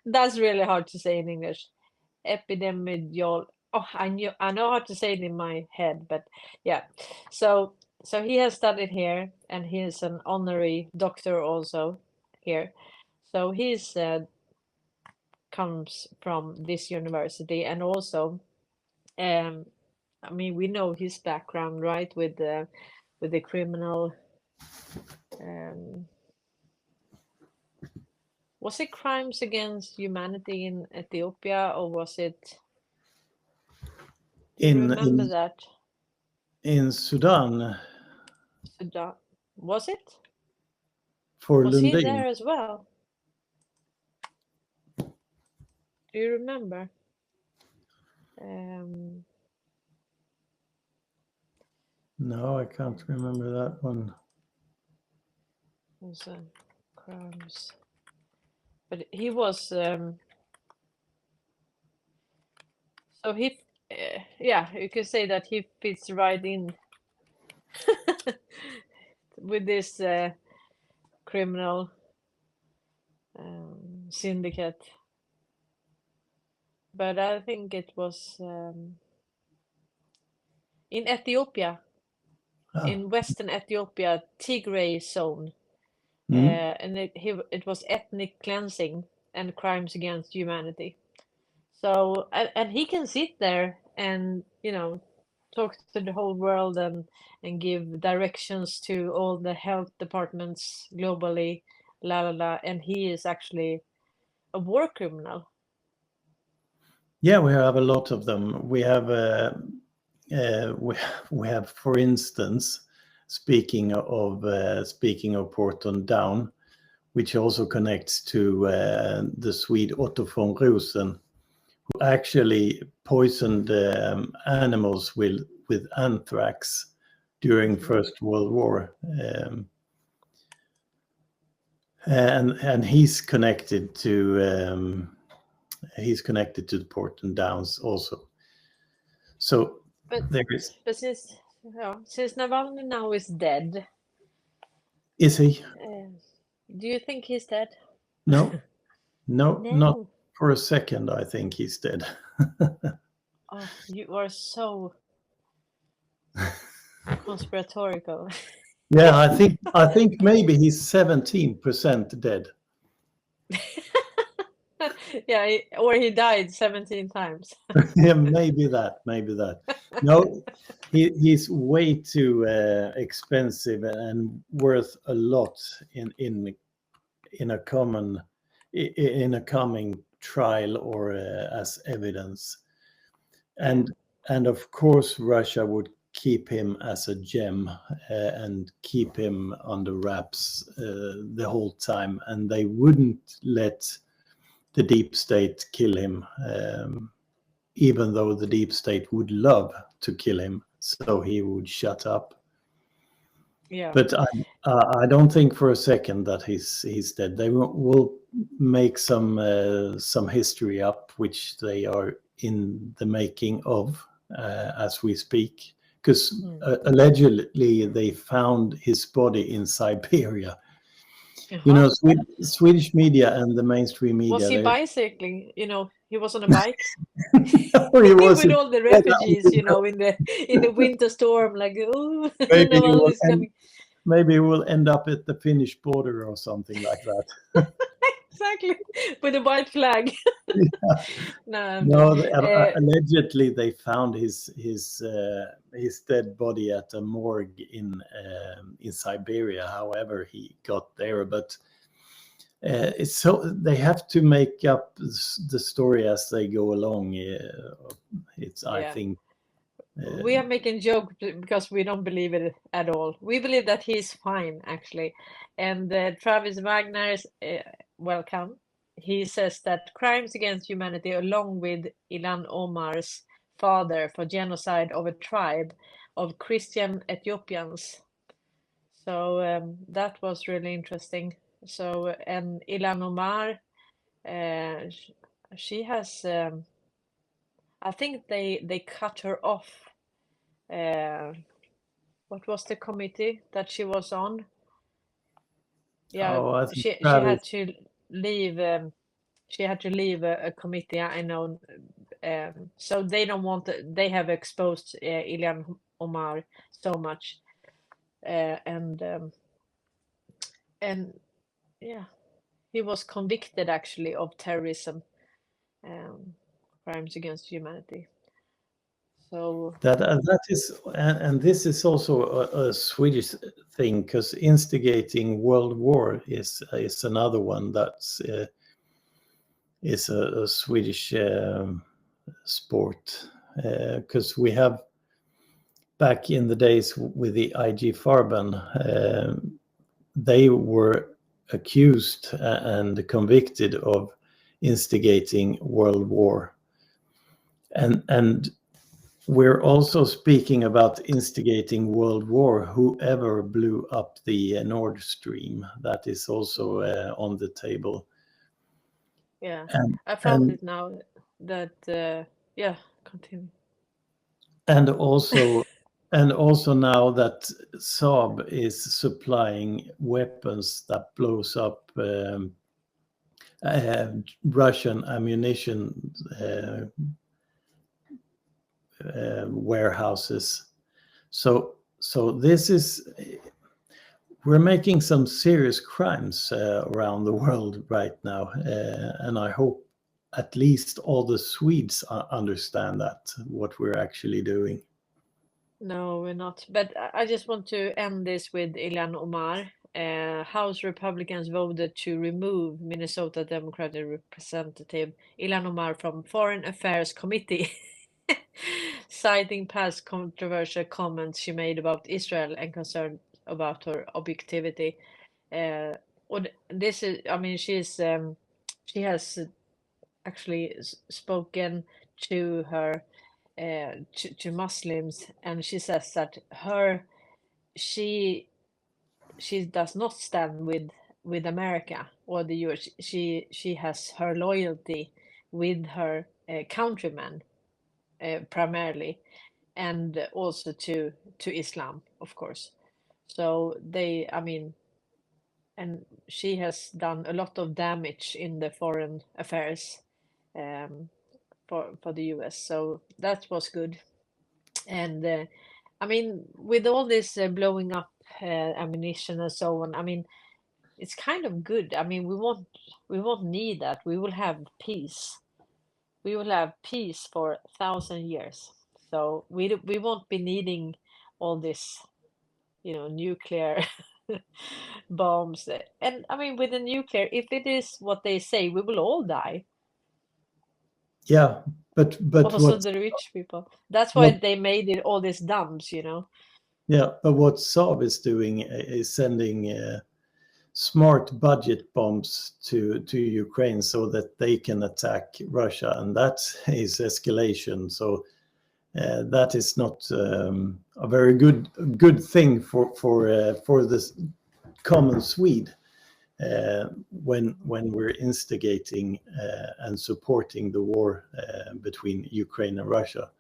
That's really hard to say in English. Oh, I know how to say it in my head, but yeah. So he has studied here, and he is an honorary doctor also here. So he's comes from this university, and also, I mean, we know his background, right, with the criminal. Was it crimes against humanity in Ethiopia, or was it? Do you remember that? In Sudan. Sudan. Was it? For Was Lundin. he there as well? Do you remember? No, I can't remember that one. Also, crimes. But he was. So he, yeah, you could say that he fits right in with this criminal syndicate. But I think it was in Ethiopia, in Western Ethiopia, Tigray zone. And it was ethnic cleansing and crimes against humanity. So, and he can sit there and, talk to the whole world and give directions to all the health departments globally, and he is actually a war criminal. Yeah, we have a lot of them. We have, for instance, speaking of Porton Down, which also connects to the Swede Otto von Rosen, who actually poisoned animals with anthrax during First World War. And he's connected to the Portland Downs also. So But since Navalny now is dead, is he? do you think he's dead? No, not for a second. I think he's dead. Oh, you are so conspiratorial. Yeah, I think maybe he's 17% dead. Yeah, or he died 17 times. Yeah, maybe that. No, he's way too expensive and worth a lot in a coming trial or as evidence. And of course Russia would keep him as a gem and keep him under wraps the whole time, and they wouldn't let the deep state kill him, even though the deep state would love to kill him, so he would shut up. Yeah. But I don't think for a second that he's dead. They will make some history up, which they are in the making of as we speak, because allegedly they found his body in Siberia. You know, Swedish media and the mainstream media. Was he bicycling? You know, he was on a bike. Or he was with all the refugees, you know, in the winter storm, like, oh, Navalny's coming. Maybe we'll end up at the Finnish border or something like that. Exactly, with a white flag. No, allegedly they found his dead body at a morgue in Siberia. However, he got there, but it's so they have to make up the story as they go along. I think. We are making joke because we don't believe it at all. We believe that he's fine, actually. And Travis Wagner's welcome. He says that crimes against humanity, along with Ilhan Omar's father for genocide of a tribe of Christian Ethiopians. So that was really interesting. So, and Ilhan Omar, she has, I think they cut her off. What was the committee that she was on? Yeah, she had to leave. She had to leave a committee. I know. So they don't want. They have exposed Ilhan Omar so much, and yeah, he was convicted actually of terrorism, crimes against humanity. So that is, and this is also a Swedish thing, because instigating world war is another one that's is a Swedish sport, because we have back in the days with the IG Farben, they were accused and convicted of instigating world war, and we're also speaking about instigating world war, whoever blew up the Nord Stream. That is also on the table. Yeah, I found it now that, yeah, continue. And also now that Saab is supplying weapons that blows up Russian ammunition warehouses. So this is, we're making some serious crimes around the world right now, and I hope at least all the Swedes understand that what we're actually doing. No, we're not. But I just want to end this with Ilhan Omar. House Republicans voted to remove Minnesota Democratic Representative Ilhan Omar from Foreign Affairs Committee, citing past controversial comments she made about Israel and concern about her objectivity. This is, I mean, she has actually spoken to her to Muslims, and she says that her she does not stand with America or the US. She has her loyalty with her countrymen primarily, and also to Islam, of course. So and she has done a lot of damage in the foreign affairs for the US. So that was good. And with all this blowing up ammunition and so on, it's kind of good. We won't need that. We will have peace. We will have peace for 1,000 years. So we won't be needing all this, nuclear bombs. And with the nuclear, if it is what they say, we will all die. Yeah, but Also the rich people. That's why they made it all these dumps, Yeah, but what Saab is doing is sending smart budget bombs to Ukraine so that they can attack Russia, and that is escalation. So that is not a very good thing for this common Swede when we're instigating and supporting the war between Ukraine and Russia.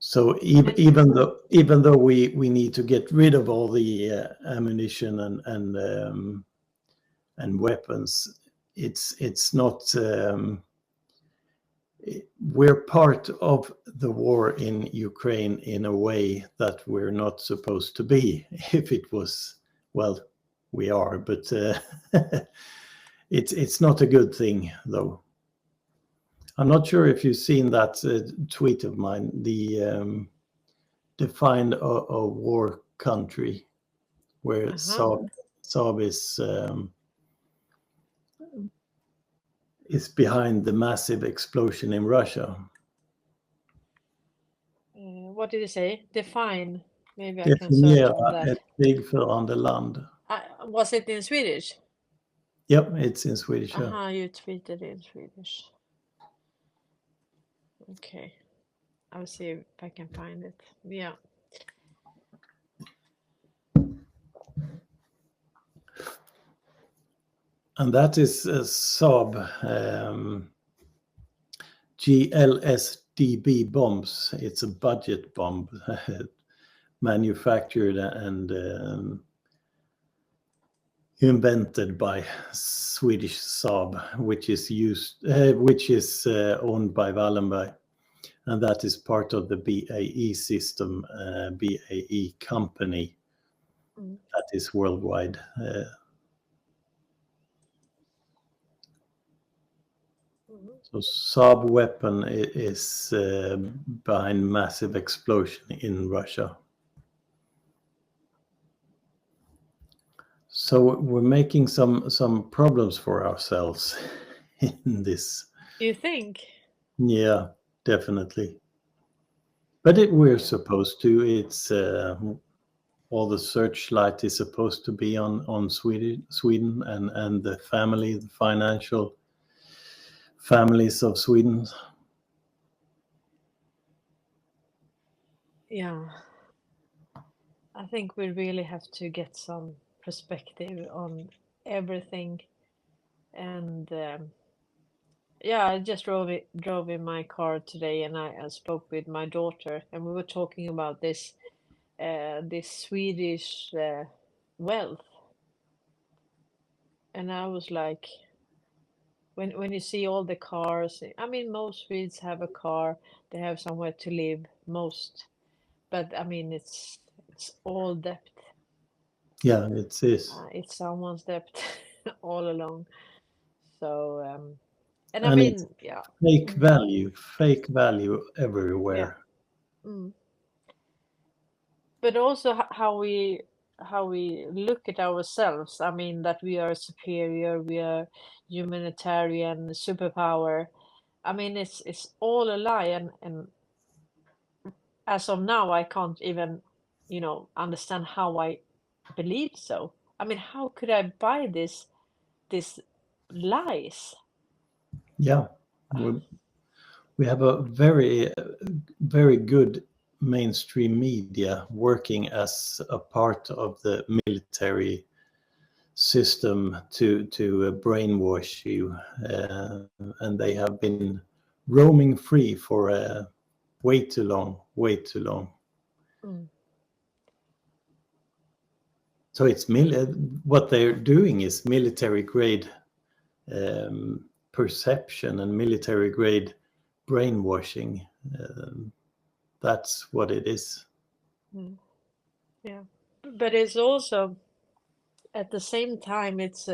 So even though we need to get rid of all the ammunition and weapons, it's not. We're part of the war in Ukraine in a way that we're not supposed to be. If it was, well, we are, but it's not a good thing, though. I'm not sure if you've seen that tweet of mine, the define a war country, where Saab is behind the massive explosion in Russia. What did you say? Define. Maybe I can search on that. Ett krig för andra land. Was it in Swedish? Yep, it's in Swedish. You tweeted in Swedish. Okay. I'll see if I can find it. Yeah. And that is Saab GLSDB bombs. It's a budget bomb manufactured and invented by Swedish Saab, which is owned by Wallenberg, and that is part of the BAE system, BAE company that is worldwide. So Saab weapon is behind massive explosion in Russia. So we're making some problems for ourselves in this. You think? Yeah, definitely. But we're supposed to. It's all the searchlight is supposed to be on Sweden and the financial families of Sweden. Yeah. I think we really have to get some perspective on everything. And I just drove in my car today, and I spoke with my daughter, and we were talking about this Swedish wealth. And I was like, when you see all the cars, most Swedes have a car, they have somewhere to live, most, but it's all debt. Yeah, it is. It's someone's debt all along. So it's fake value everywhere. Yeah. But also how we look at ourselves. That we are superior, we are humanitarian, superpower. It's all a lie, and as of now, I can't even, understand how I believe so. How could I buy this lies? Yeah, we have a very, very good mainstream media working as a part of the military system to brainwash you, and they have been roaming free for way too long. So it's what they're doing is military grade perception and military grade brainwashing. That's what it is. Yeah, but it's also at the same time it's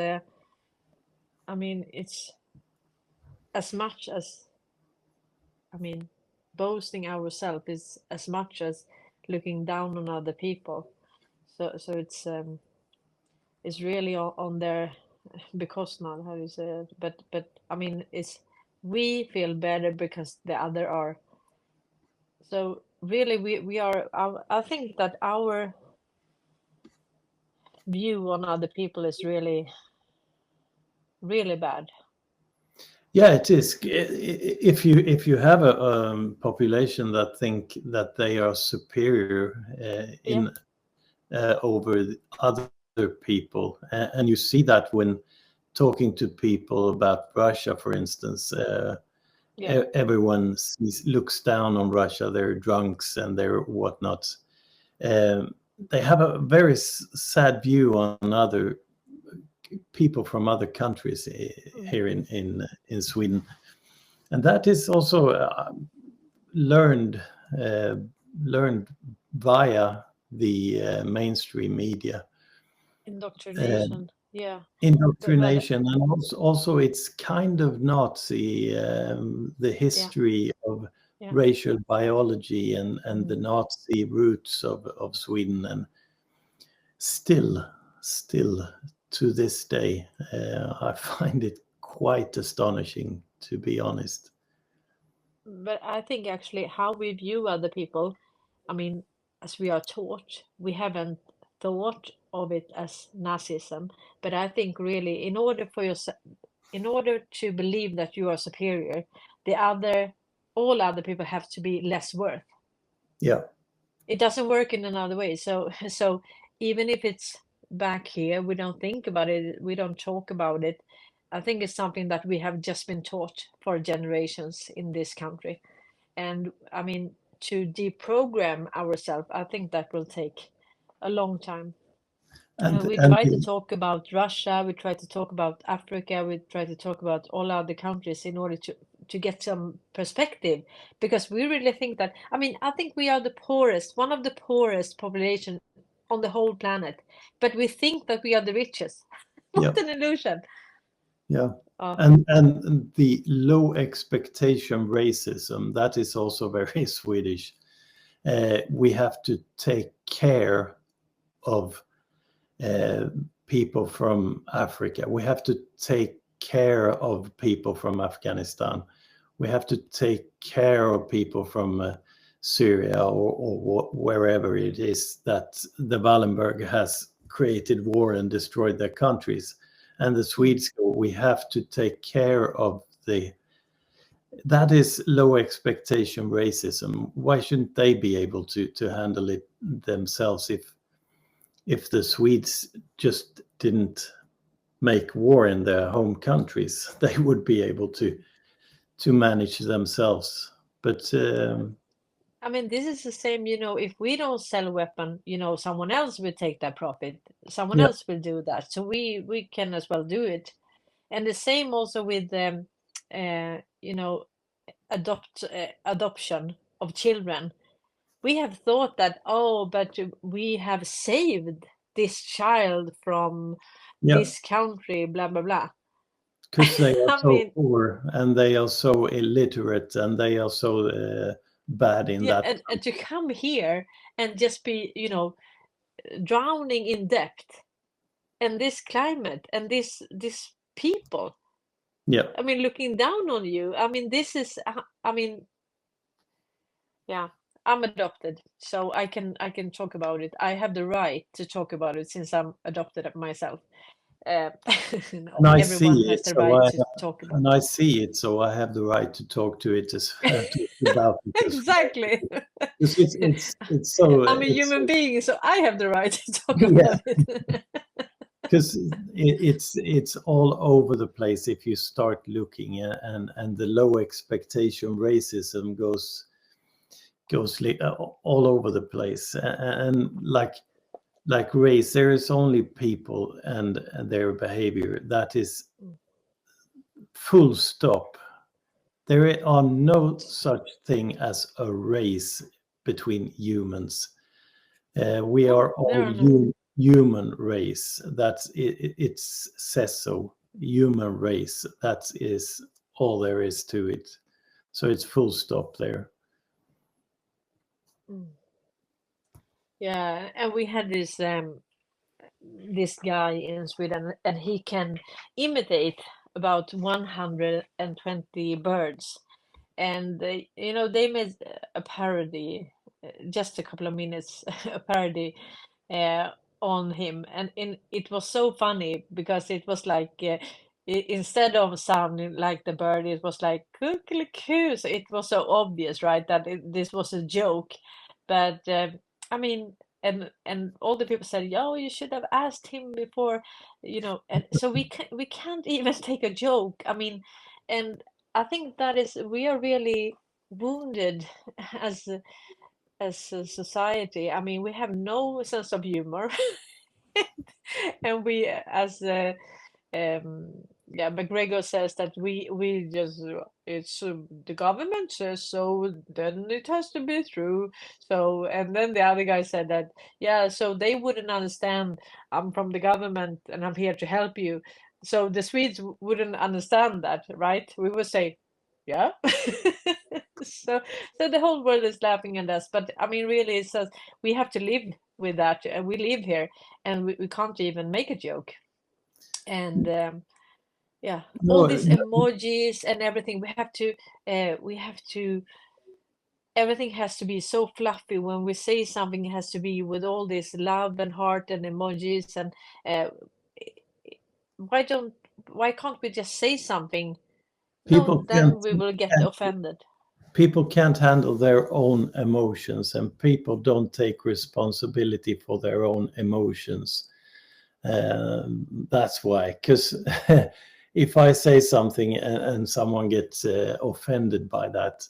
it's as much as boasting ourselves is as much as looking down on other people. So it's really on their because now how do you say it? But it's we feel better because the other are. So really we are I think that our view on other people is really bad. Yeah, it is. If you have a population that think that they are superior in over other people, and you see that when talking to people about Russia, for instance, everyone looks down on Russia. They're drunks and they're whatnot. They have a very sad view on other people from other countries here in Sweden, and that is also learned via the mainstream media. Indoctrination. Indoctrination, and also it's kind of Nazi, the history of racial biology and the Nazi roots of Sweden, and still to this day, I find it quite astonishing, to be honest. But I think actually how we view other people, as we are taught, we haven't thought of it as Nazism. But I think really, in order to believe that you are superior, all other people have to be less worth. Yeah. It doesn't work in another way. So even if it's back here, we don't think about it, we don't talk about it. I think it's something that we have just been taught for generations in this country. And to deprogram ourselves, I think that will take a long time. And we try to talk about Russia, we try to talk about Africa, we try to talk about all other countries in order to get some perspective, because we really think that, I think we are one of the poorest population on the whole planet, but we think that we are the richest. What an illusion. Yeah. And the low expectation racism, that is also very Swedish. We have to take care of people from Africa. We have to take care of people from Afghanistan. We have to take care of people from Syria or wherever it is that the Wallenberg has created war and destroyed their countries. And the Swedes go, we have to take care of that is low expectation racism. Why shouldn't they be able to handle it themselves? If the Swedes just didn't make war in their home countries, they would be able to manage themselves. But this is the same, if we don't sell a weapon, someone else will take that profit. Someone else will do that. So we can as well do it. And the same also with adoption of children. We have thought that, but we have saved this child from this country, blah, blah, blah. Because they are so poor and they are so illiterate and they are so bad in that. And to come here and just be, drowning in debt and this climate and this people. Yeah. Looking down on you. This is, I'm adopted, so I can talk about it. I have the right to talk about it since I'm adopted myself. No, And I everyone see has it, the so right to talk about and I it. see it, so I have the right to talk to it as talk about it as well. Exactly. Because it's so I'm a it's human so, being, so I have the right to talk yeah, about it. because it's all over the place if you start looking, and the low expectation racism goes all over the place, and like race, there is only people and their behavior, that is full stop. There are no such thing as a race between humans. We No, are there all are no. human race. That's it, it says so. Human race. That is all there is to it. So it's full stop there. Mm. Yeah, and we had this guy in Sweden, and he can imitate about 120 birds. And they made a parody, just a couple of minutes, a parody uh, on him, and it was so funny because it was like instead of sounding like the bird, it was like coo. So it was so obvious, right, that this was a joke. But I mean, and all the people said, "Yo, you should have asked him before," And so we can't even take a joke. I mean, and I think that is we are really wounded as a society. I mean, we have no sense of humor, and we as yeah, McGregor says that we just it's the government says so, then it has to be true. So, and then the other guy said that, yeah, so they wouldn't understand. I'm from the government and I'm here to help you. So the Swedes wouldn't understand that, right? We would say, yeah. So, so the whole world is laughing at us. But I mean, really, it says we have to live with that. And we live here, and we can't even make a joke. And yeah, all No, these emojis and everything, we have to, everything has to be so fluffy. When we say something, it has to be with all this love and heart and emojis. And uh, why can't we just say something? No, people then we will get offended. people can't handle their own emotions, and people don't take responsibility for their own emotions. That's why, because if I say something and someone gets offended by that,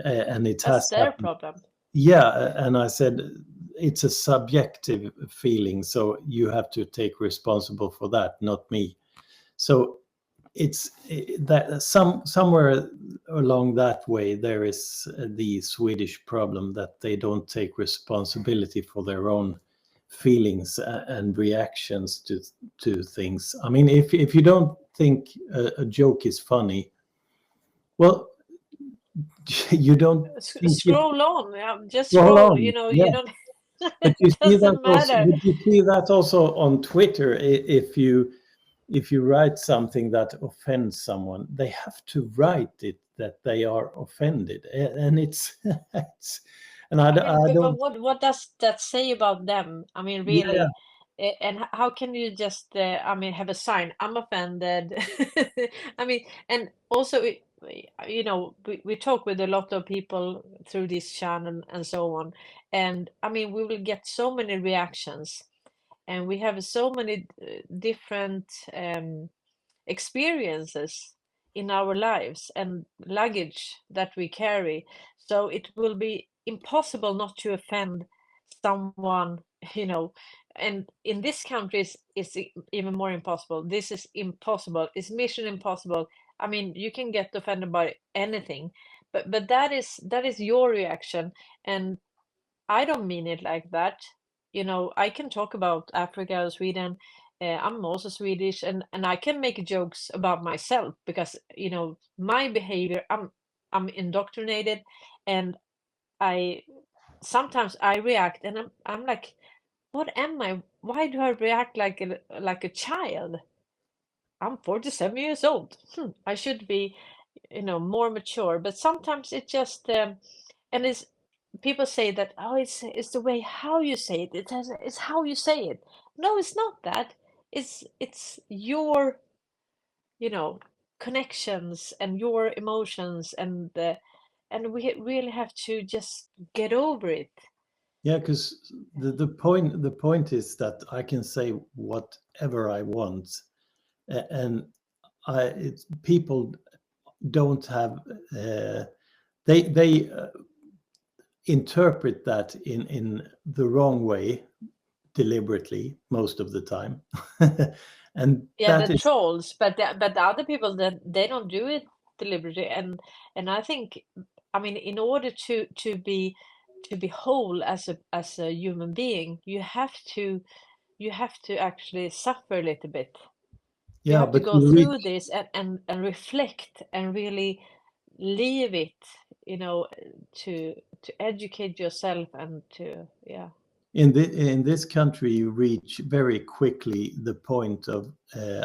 and it That's has their happened, problem. yeah, and I said it's a subjective feeling, so you have to take responsible for that, not me. So it's that somewhere along that way there is the Swedish problem, that they don't take responsibility for their own feelings and reactions to things. I mean, if you don't think a joke is funny, well, you don't think it. Scroll on, yeah, just Roll scroll. on, You yeah. don't. But you It see that doesn't also. matter. But you see that also on Twitter. If you write something that offends someone, they have to write it that they are offended, and it's, it's and I mean, I but don't. what does that say about them? I mean, Yeah, really, and how can you just, I mean, have a sign, I'm offended? I mean, and also, we talk with a lot of people through this channel and so on, and I mean, we will get so many reactions, and we have so many different experiences in our lives and luggage that we carry. So it will be impossible not to offend someone, you know. And in this country, it's even more impossible. This is impossible. It's mission impossible. I mean, you can get offended by anything, but that is your reaction, and I don't mean it like that. I can talk about Africa or Sweden. I'm also Swedish, and I can make jokes about myself because my behavior. I'm indoctrinated, and I sometimes I react, and I'm like, what am I? Why do I react like a child? I'm 47 years old. I should be, more mature. But sometimes it just and it's people say that, oh, it's the way how you say it. It's how you say it. No, it's not that. it's your, connections and your emotions, and we really have to just get over it. Yeah, because the point is that I can say whatever I want, and people don't have they interpret that in the wrong way deliberately most of the time. And Yeah, that the is, trolls, but the other people, that they don't do it deliberately, and I think, I mean, in order to be whole as a human being, you have to actually suffer a little bit. You yeah, have to but go you reach, through this and reflect and really leave it, to educate yourself and to, yeah. in this country you reach very quickly the point of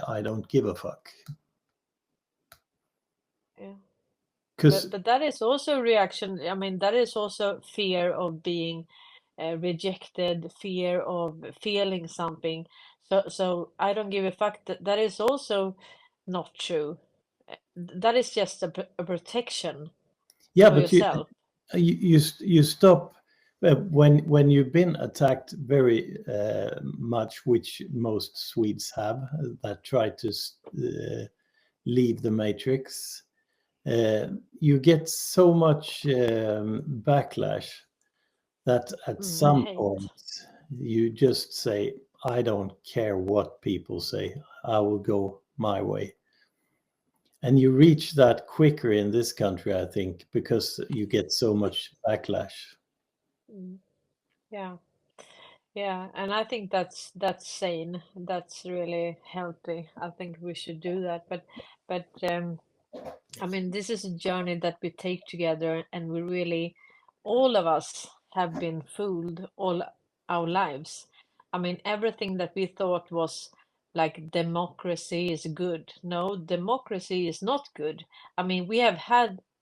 I don't give a fuck, Yeah. because But that is also reaction. I mean, that is also fear of being rejected, fear of feeling something. So I don't give a fuck. That is also not true. That is just a protection yeah, for but yourself. you stop when you've been attacked very much, which most Swedes have that try to leave the matrix. You get so much backlash that at some Hate. point you just say, I don't care what people say, I will go my way. And you reach that quicker in this country, I think, because you get so much backlash. Mm. Yeah. Yeah, and I think that's sane. That's really healthy. I think we should do that. But I mean, this is a journey that we take together, and we really, all of us have been fooled all our lives. I mean, everything that we thought was like democracy is good. No, democracy is not good. I mean,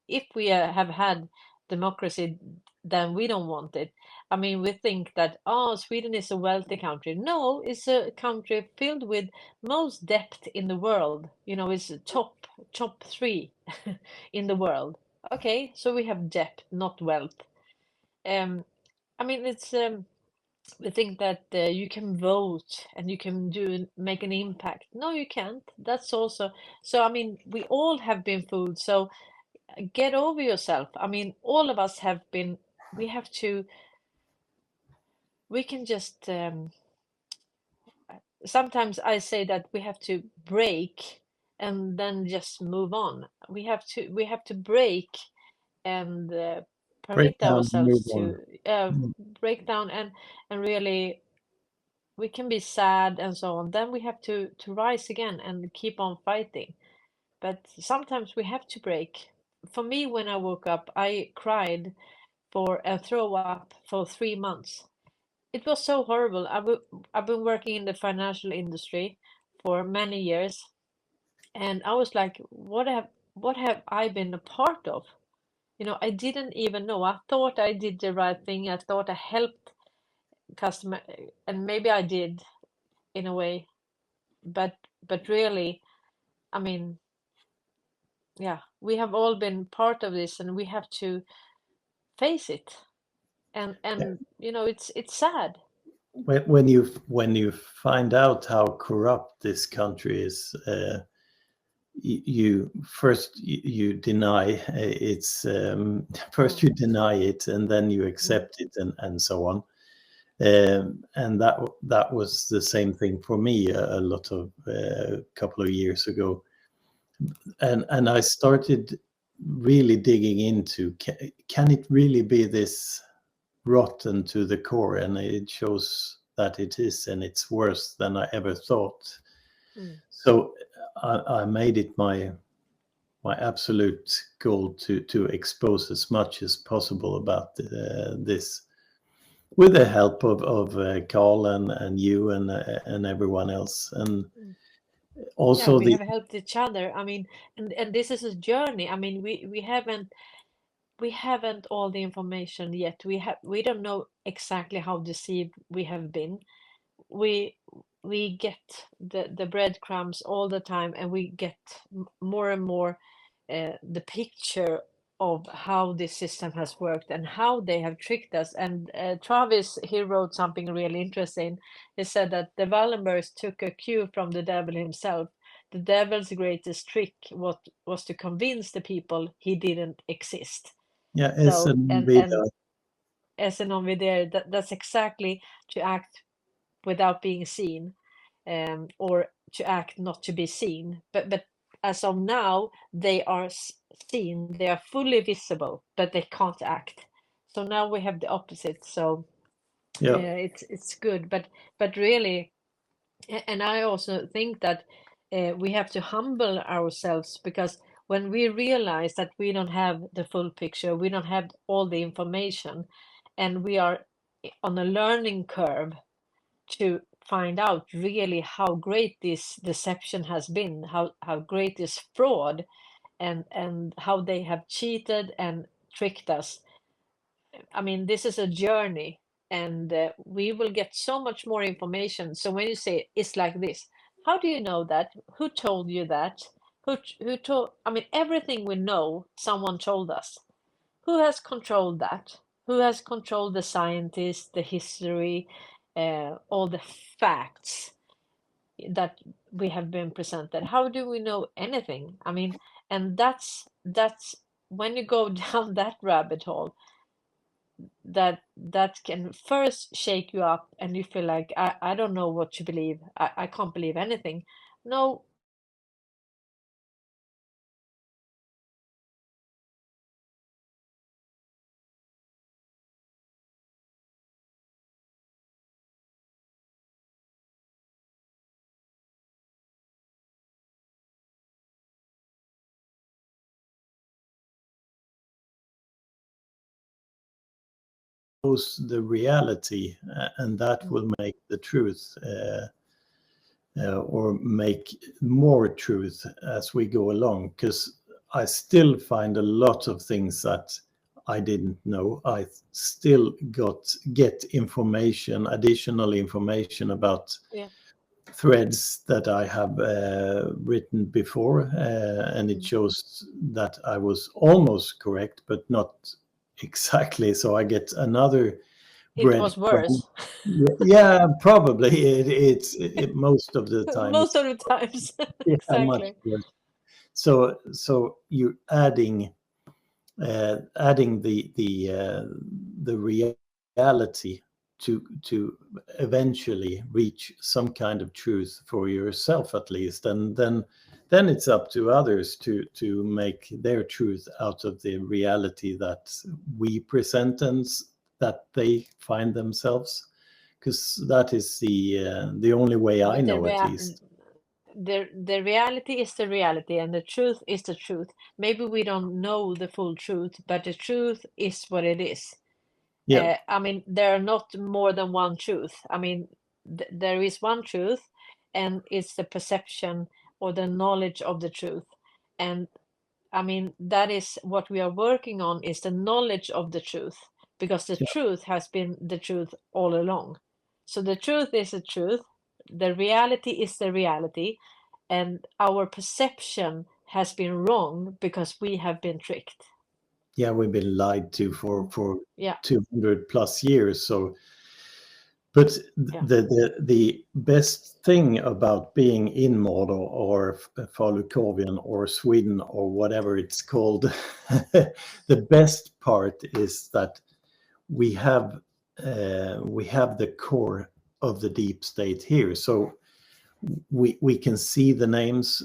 if we have had democracy, then we don't want it. I mean, we think that, oh, Sweden is a wealthy country. No, it's a country filled with most debt in the world. It's top three in the world. Okay, so we have debt, not wealth. Um, I mean, it's we think that you can vote and you can make an impact. No, you can't. That's also so. I mean, we all have been fooled. So get over yourself. I mean, all of us have been. We have to. We can just. Sometimes I say that we have to break and then just move on. We have to break and Break permit down and ourselves move to on. break down and really, we can be sad and so on. Then we have to rise again and keep on fighting. But sometimes we have to break. For me, when I woke up, I cried for and throw up for 3 months. It was so horrible. I've been working in the financial industry for many years, and I was like, what have I been a part of? I didn't even know. I thought I did the right thing. I thought I helped customer, and maybe I did in a way, but really, I mean, yeah, we have all been part of this, and we have to face it. And it's sad. When you find out how corrupt this country is, you first you deny it's first Mm, you deny it and then you mm, accept it and so on. And that was the same thing for me a lot of couple of years ago, and I started really digging into can it really be this rotten to the core, and it shows that it is, and it's worse than I ever thought. mm. So I made it my absolute goal to expose as much as possible about this, with the help of Carl and you and everyone else, and Mm. Yeah, also we the have helped each other. I mean, and this is a journey. I mean, we haven't all the information yet. We don't know exactly how deceived we have been. We we get the breadcrumbs all the time, and we get more and more the picture of how this system has worked and how they have tricked us. And Travis, he wrote something really interesting. He said that the Wallenbergs took a cue from the devil himself. The devil's greatest trick was to convince the people he didn't exist. Yeah, So, and as an video, that's exactly to act without being seen, or to act not to be seen. But as of now, they are seen, they are fully visible, but they can't act. So now we have the opposite. So yeah, it's good, but really, and I also think that we have to humble ourselves, because when we realize that we don't have the full picture, we don't have all the information, and we are on a learning curve to find out really how great this deception has been, how great this fraud, and how they have cheated and tricked us. I mean, this is a journey, and we will get so much more information. So when you say it's like this, how do you know that? Who told you that? Who told? I mean, everything we know, someone told us. Who has controlled that? Who has controlled the scientists, the history, all the facts that we have been presented? How do we know anything? I mean, and that's when you go down that rabbit hole, that can first shake you up, and you feel like, I don't know what to believe. I can't believe anything. No, the reality, and that will make the truth, or make more truth as we go along. Because I still find a lot of things that I didn't know. I still get information, additional information about yeah, threads that I have written before, and it mm. shows that I was almost correct, but not exactly. So I get another It was breadcrumb. worse. Yeah, probably it's most of the time. Most of the times. Yeah, much Exactly. worse. So you're adding the reality to eventually reach some kind of truth for yourself, at least, and then it's up to others to make their truth out of the reality that we present and that they find themselves, because that is the only way I But know, at least. the reality is the reality, and the truth is the truth. Maybe we don't know the full truth, but the truth is what it is. Yeah, I mean, there are not more than one truth. I mean, there is one truth, and it's the perception or the knowledge of the truth. And I mean, that is what we are working on, is the knowledge of the truth, because the yeah, truth has been the truth all along. So the truth is the truth, the reality is the reality, and our perception has been wrong because we have been tricked. yeah, we've been lied to for Yeah, 200 plus years. So, but yeah. the best thing about being in Mordor or Falukorven or Sweden or whatever it's called, the best part is that we have the core of the deep state here. So we can see the names,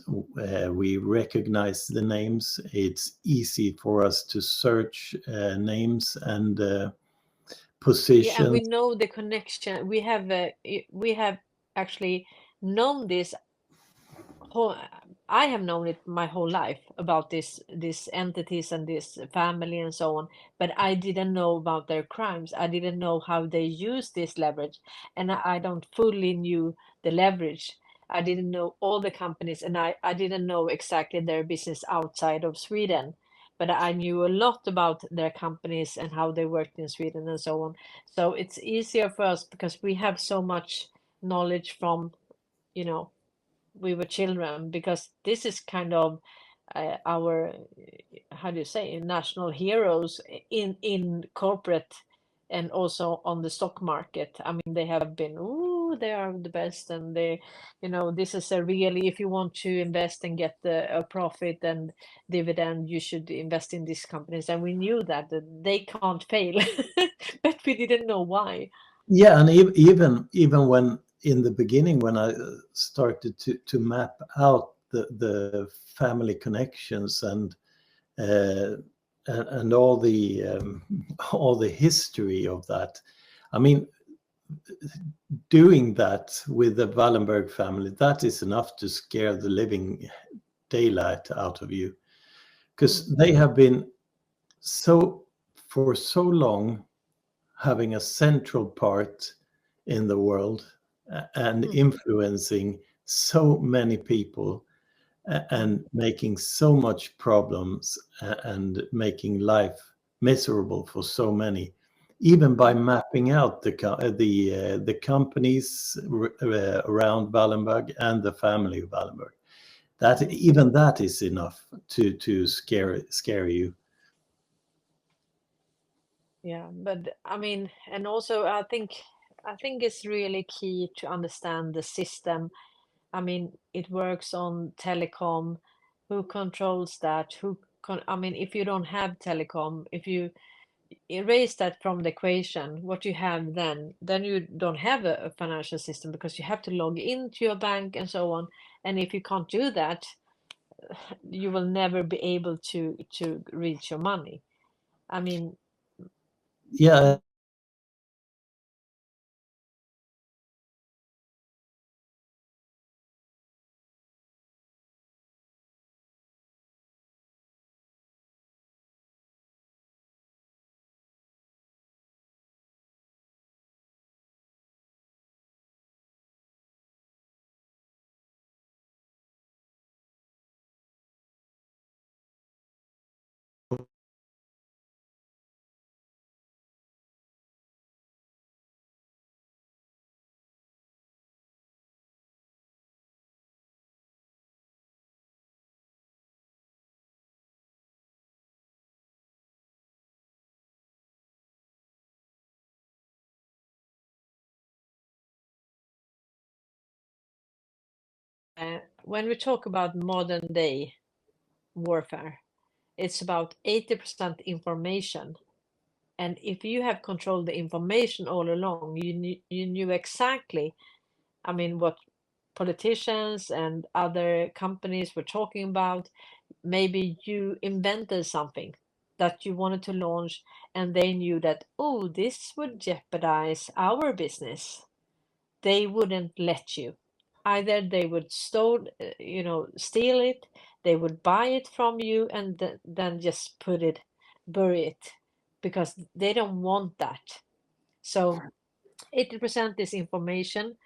we recognize the names. It's easy for us to search names and Yeah, and we positions. know the connection. We have actually known this whole. I have known it my whole life about these entities and this family and so on, but I didn't know about their crimes. I didn't know how they use this leverage, and I don't fully knew the leverage. I didn't know all the companies, and I didn't know exactly their business outside of Sweden, but I knew a lot about their companies and how they worked in Sweden and so on. So it's easier for us because we have so much knowledge from you know, we were children, because this is kind of our, how do you say, national heroes in corporate and also on the stock market. I mean, they have been, oh, they are the best, and they, you know, this is a really, if you want to invest and get a profit and dividend, you should invest in these companies. And we knew that they can't fail, but we didn't know why. Yeah, and even when in the beginning, when I started to map out the family connections and all the history of that, I mean, doing that with the Wallenberg family, that is enough to scare the living daylight out of you, because they have been for so long having a central part in the world and influencing so many people and making so much problems and making life miserable for so many, even by mapping out the companies around Wallenberg and the family of Wallenberg. Even that is enough to scare you. Yeah, but I mean, and also I think it's really key to understand the system. I mean, it works on telecom. Who controls that? I mean, if you don't have telecom, if you erase that from the equation, what you have then you don't have a financial system, because you have to log into your bank and so on. And if you can't do that, you will never be able to reach your money. I mean, Yeah. when we talk about modern day warfare, it's about 80% information. And if you have controlled the information all along, you knew exactly, I mean, what politicians and other companies were talking about. Maybe you invented something that you wanted to launch, and they knew that, oh, this would jeopardize our business. They wouldn't let you. Either they would steal it, they would buy it from you, and then just bury it, because they don't want that. So 80% is information,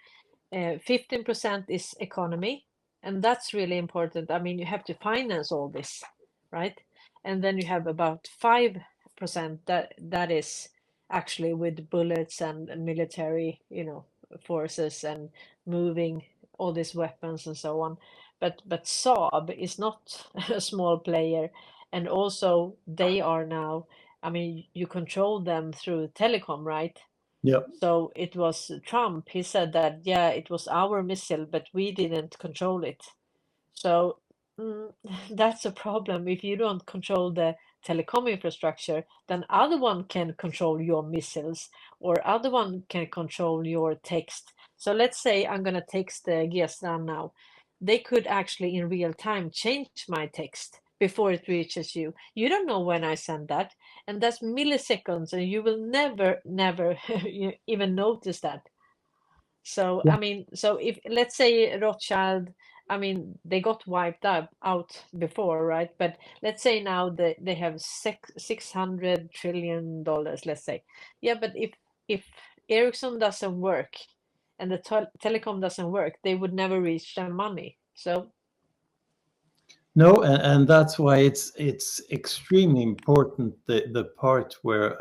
15% is economy, and that's really important. I mean, you have to finance all this, right? And then you have about 5% that is actually with bullets and military, forces and moving all these weapons and so on. But Saab is not a small player, and also they are now. I mean, you control them through telecom, right? Yeah. So it was Trump. He said that, yeah, it was our missile, but we didn't control it. So that's a problem. If you don't control the telecom infrastructure, then other one can control your missiles, or other one can control your text. So let's say I'm going to text the Strand now. They could actually in real time change my text before it reaches you. You don't know when I send that, and that's milliseconds, and you will never even notice that. So, Yeah. I mean, so if let's say Rothschild, I mean, they got wiped out before, right? But let's say now they have $600 trillion, let's say. Yeah, but if Ericsson doesn't work and the telecom doesn't work, they would never reach their money. So No, and that's why it's extremely important, the part where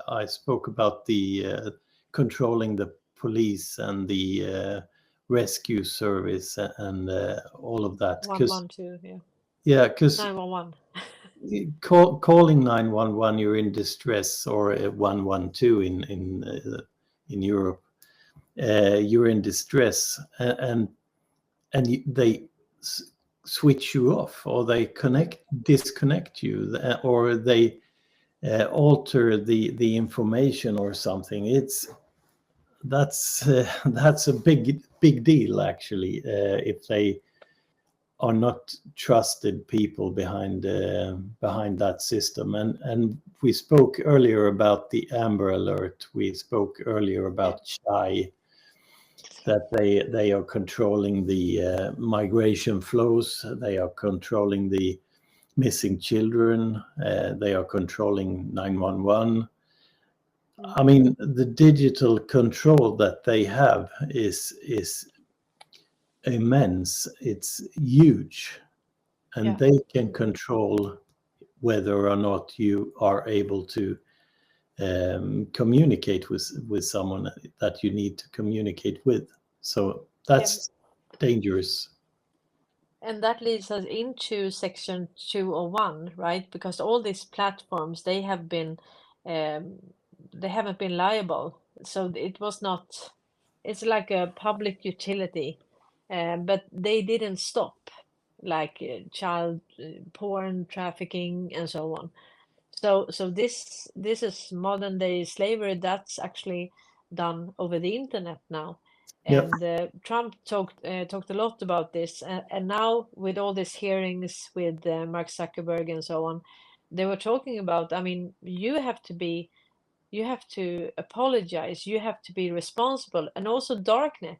I spoke about the controlling the police and the rescue service and all of that. 112, yeah. Yeah, because 911. calling 911, you're in distress, or 112 in Europe, you're in distress, and they switch you off, or they disconnect you, or they alter the information or something. That's a big deal, actually, if they are not trusted people behind that system. And we spoke earlier about the Amber Alert. We spoke earlier about Chai, that they are controlling the migration flows. They are controlling the missing children. They are controlling 911. I mean, the digital control that they have is immense. It's huge, and they can control whether or not you are able to communicate with someone that you need to communicate with. So that's dangerous. And that leads us into section 201, right? Because all these platforms, they haven't been liable. So it was not, it's like a public utility, but they didn't stop, like child porn trafficking and so on. So this is modern day slavery that's actually done over the internet now. And Trump talked a lot about this, and now with all these hearings with Mark Zuckerberg and so on, they were talking about, I mean, you have to apologize, you have to be responsible, and also Darknet,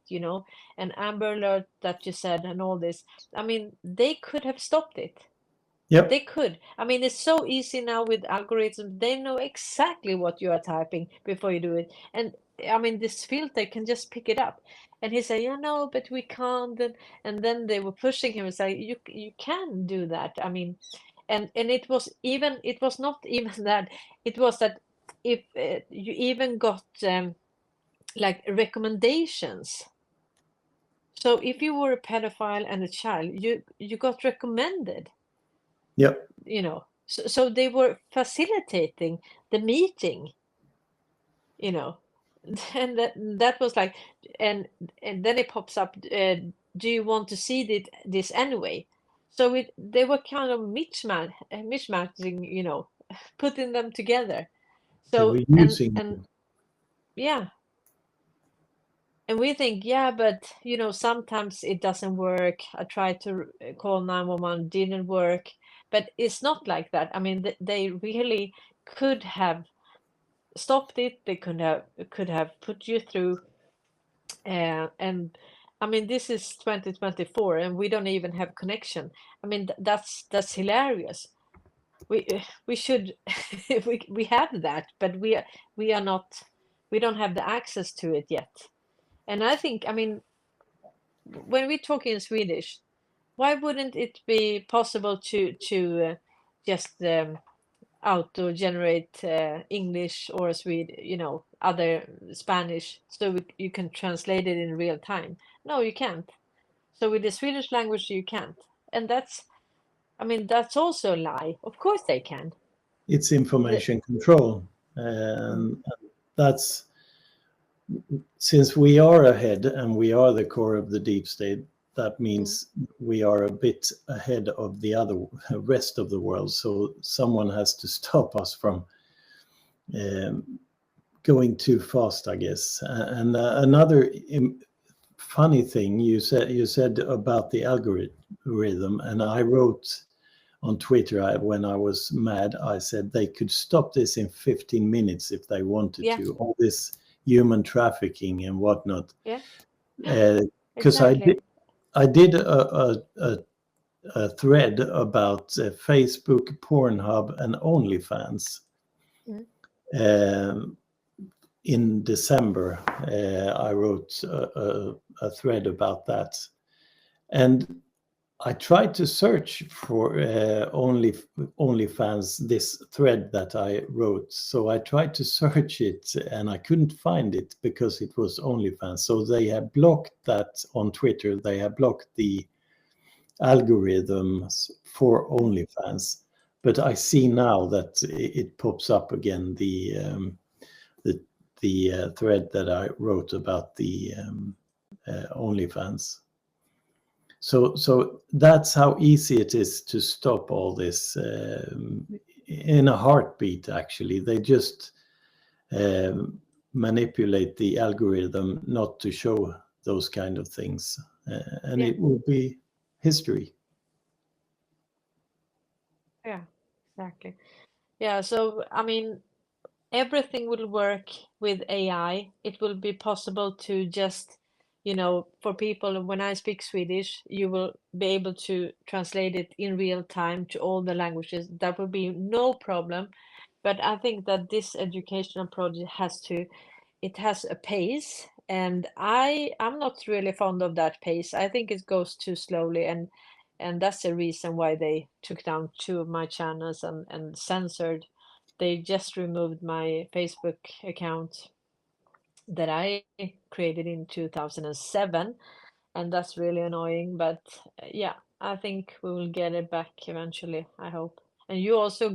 and Amber Alert that you said, and all this. I mean, they could have stopped it. Yep. They could. I mean, it's so easy now with algorithms. They know exactly what you are typing before you do it. And I mean, this filter can just pick it up. And he said, no, but we can't. And then they were pushing him and say, you can do that. I mean, and it was not even that. It was that if you even got like recommendations. So if you were a pedophile and a child, you got recommended. Yep. So they were facilitating the meeting, and that was like, and then it pops up, do you want to see this anyway? So they were kind of mishmatching, putting them together. So they were using and yeah. And we think, but sometimes it doesn't work. I tried to call 911, didn't work. But it's not like that. I mean, they really could have stopped it. They could have put you through. And I mean, this is 2024, and we don't even have connection. I mean, that's hilarious. We should we have that, but we are not. We don't have the access to it yet. And I think, I mean, when we talk in Swedish, why wouldn't it be possible to just auto-generate English or Swedish, other Spanish, so you can translate it in real time? No, you can't. So with the Swedish language, you can't. And that's also a lie. Of course they can. It's information control. And that's, since we are ahead and we are the core of the deep state, that means we are a bit ahead of the rest of the world. So someone has to stop us from going too fast, I guess. And another funny thing you said about the algorithm, and I wrote on Twitter when I was mad, I said they could stop this in 15 minutes if they wanted to. All this human trafficking and whatnot. Yeah. Because exactly. I did a thread about Facebook, Pornhub, and OnlyFans. In December, I wrote a thread about that. And I tried to search for OnlyFans, this thread that I wrote. So I tried to search it and I couldn't find it because it was OnlyFans. So they have blocked that on Twitter. They have blocked the algorithms for OnlyFans. But I see now that it pops up again, the thread that I wrote about the OnlyFans. So that's how easy it is to stop all this in a heartbeat. Actually, they just manipulate the algorithm not to show those kind of things, and it will be history. Yeah, exactly. Yeah, so I mean, everything will work with AI. It will be possible to just, for people, when I speak Swedish, you will be able to translate it in real time to all the languages. That will be no problem. But I think that this educational project it has a pace, and I'm not really fond of that pace. I think it goes too slowly, and that's the reason why they took down two of my channels and censored. They just removed my Facebook account that I created in 2007, and that's really annoying. But yeah, I think we will get it back eventually, I hope. And you also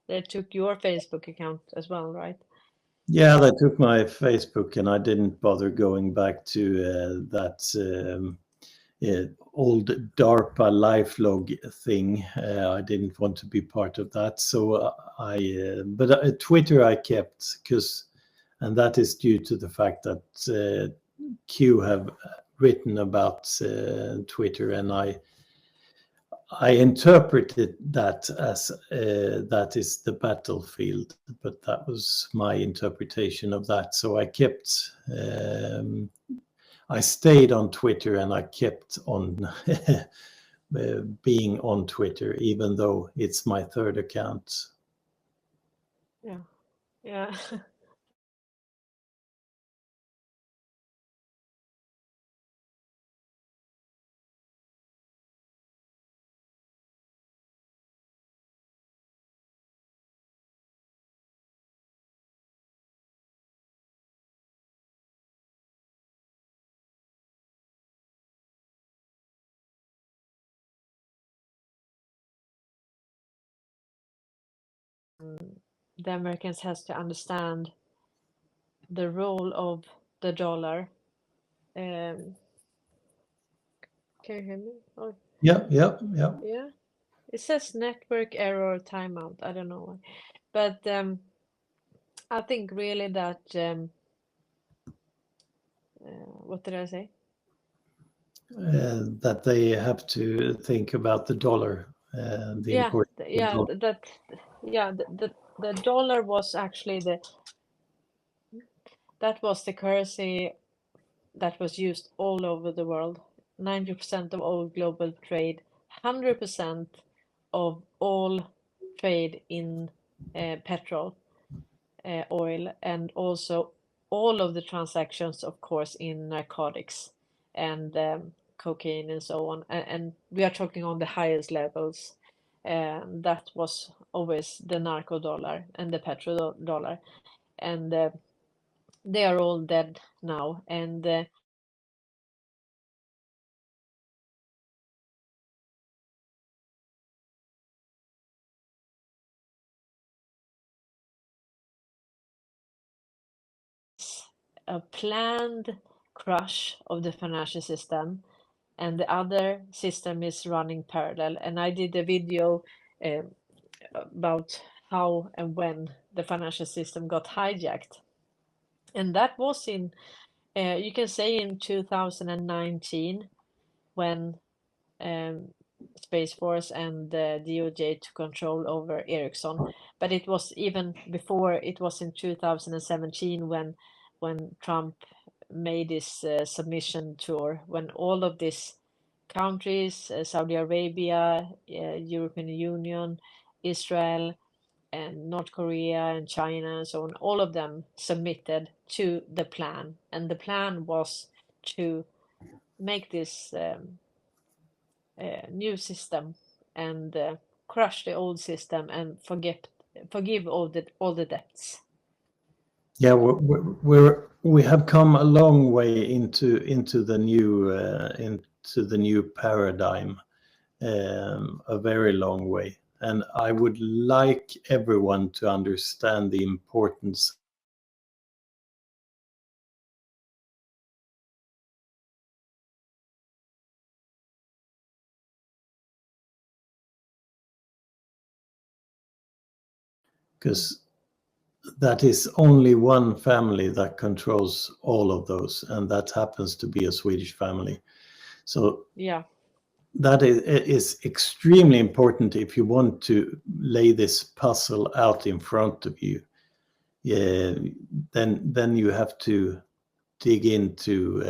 they took your Facebook account as well, right? Yeah, they took my Facebook, and I didn't bother going back to that old DARPA lifelog thing. I didn't want to be part of that. So but Twitter I kept, and that is due to the fact that Q have written about Twitter, and I interpreted that as that is the battlefield, but that was my interpretation of that. So I kept, I stayed on Twitter, and I kept on being on Twitter, even though it's my third account. Yeah, yeah. The Americans has to understand the role of the dollar. Can you hear me? Oh, Yeah. yeah. It says network error timeout. I don't know why. But I think really that what did I say? That they have to think about the dollar, the Yeah, importance of yeah, dollar. the dollar was actually that was the currency that was used all over the world. 90% of all global trade, 100% of all trade in petrol, oil, and also all of the transactions, of course, in narcotics and cocaine and so on. And we are talking on the highest levels. That was always the narco dollar and the petro dollar. And they are all dead now. And a planned crush of the financial system, and the other system is running parallel. And I did a video about how and when the financial system got hijacked. And that was you can say in 2019, when Space Force and the DOJ took control over Ericsson. But it was even before. It was in 2017 when Trump made his submission tour, when all of these countries, Saudi Arabia, European Union, Israel, and North Korea and China and so on, all of them submitted to the plan. And the plan was to make this new system and crush the old system and forgive all the debts. Yeah, we have come a long way into the new paradigm, a very long way. And I would like everyone to understand the importance because that is only one family that controls all of those, and that happens to be a Swedish family. So Yeah. that is extremely important if you want to lay this puzzle out in front of you. Yeah, then you have to dig into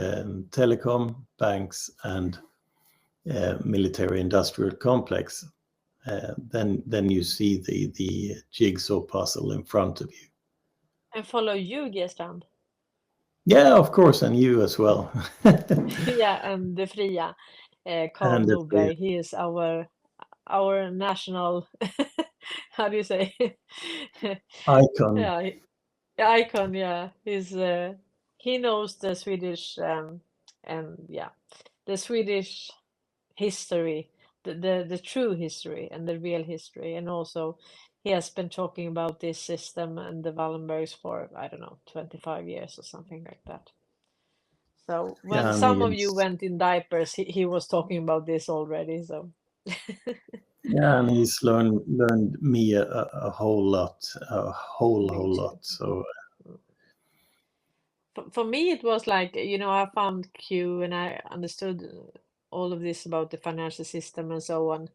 telecom, banks, and military industrial complex. Then you see the jigsaw puzzle in front of you. And follow you, Strand. Yeah, of course, and you as well. Yeah, and the Fria, Carl And Norberg, he is our national, how do you say? icon. Yeah, icon. Yeah, he knows the Swedish and yeah, the Swedish history, the true history and the real history, and also he has been talking about this system and the Wallenbergs for I don't know 25 years or something like that. So when Yeah, some of you went in diapers, he was talking about this already. So yeah, and he's learned me a whole lot, whole me too. lot. So For me, it was like, I found Q and I understood all of this about the financial system and so on.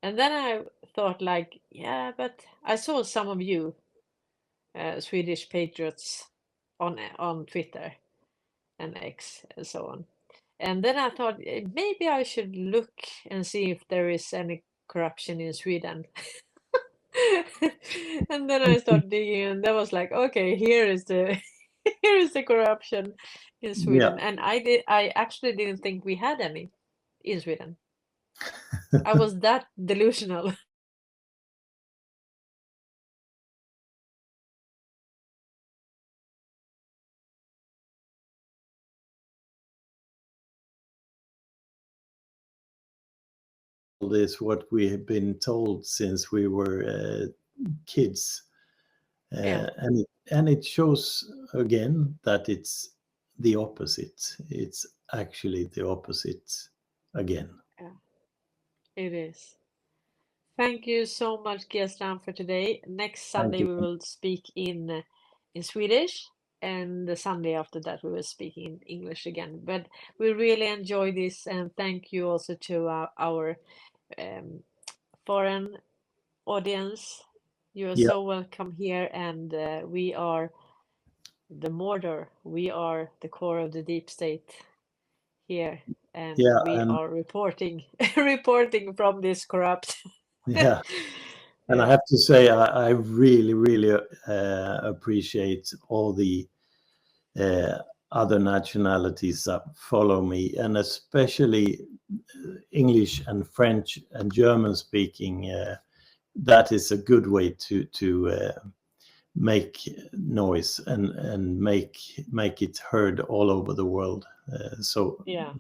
And then I thought like, yeah, but I saw some of you Swedish patriots on Twitter and X and so on. And then I thought maybe I should look and see if there is any corruption in Sweden. And then I started digging, and that was like, okay, here is the here is the corruption in Sweden. yeah, And I actually didn't think we had any in Sweden. I was that delusional. is what we have been told since we were kids, Yeah. and it shows again that it's the opposite. It's actually the opposite again. Yeah, it is. Thank you so much, Gestam, for today. Next Thank Sunday you. we will speak in Swedish, and the Sunday after that we will speak in English again. But we really enjoy this, and thank you also to our foreign audience. You are Yeah, so welcome here, and we are the Mordor. We are the core of the deep state here, and yeah, we and are reporting reporting from this corrupt. yeah. And I Yeah. have to say, I really, really appreciate all the other nationalities that follow me, and especially English and French and German speaking. That is a good way to make noise and make it heard all over the world. So Yeah.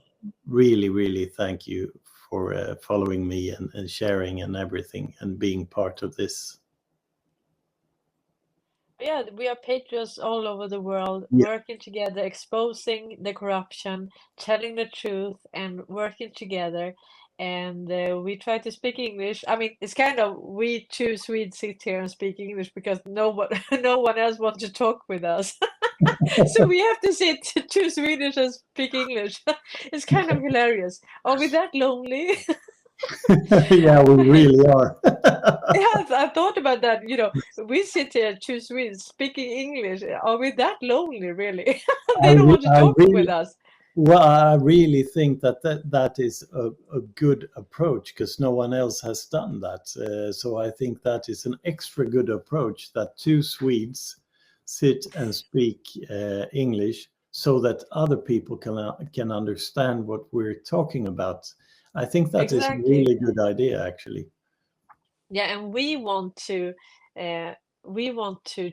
really, really thank you for following me and sharing and everything and being part of this. Yeah, we are patriots all over the world, Yeah, working together, exposing the corruption, telling the truth, and working together. And we try to speak English. I mean, it's kind of we two Swedes sit here and speak English because no one, no one else wants to talk with us. So we have to sit two Swedish and speak English. It's kind of hilarious. Are we that lonely? yeah, we really are. Yes, I thought about that. We sit here, two Swedes, speaking English. Are we that lonely, really? They don't want to I talk with really, us. well, I really think that is a good approach because no one else has done that. So I think that is an extra good approach that two Swedes sit and speak English so that other people can understand what we're talking about. I think that is a Exactly. really good idea, actually. Yeah, and we want to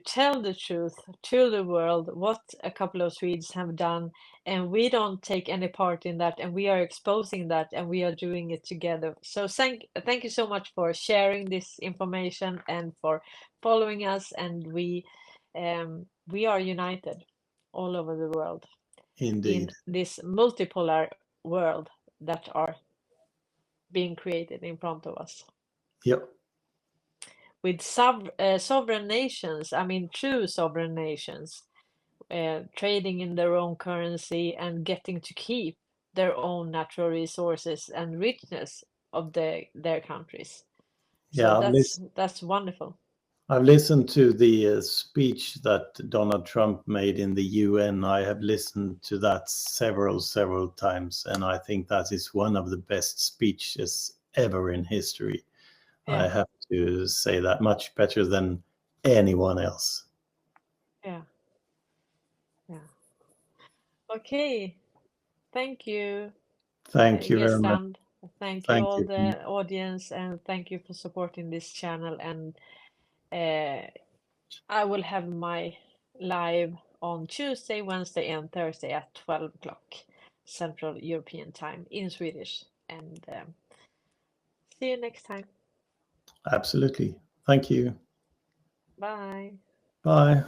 tell the truth to the world what a couple of Swedes have done, and we don't take any part in that, and we are exposing that, and we are doing it together. So thank you so much for sharing this information and for following us, and we are united all over the world Indeed. in this multipolar world that are being created in front of us. Yep. With sovereign nations, I mean true sovereign nations, trading in their own currency and getting to keep their own natural resources and richness of their countries. So Yeah, that's wonderful. I've listened to the speech that Donald Trump made in the UN. I have listened to that several times, and I think that is one of the best speeches ever in history. I Yeah, have to say that, much better than anyone else. yeah, yeah. Okay, thank you, Thank you very much. Strand. Thank you Thank all you. the audience, and thank you for supporting this channel. And I will have my live on Tuesday, Wednesday, and Thursday at 12 o'clock Central European Time in Swedish. And see you next time. Absolutely. Thank you. Bye. Bye.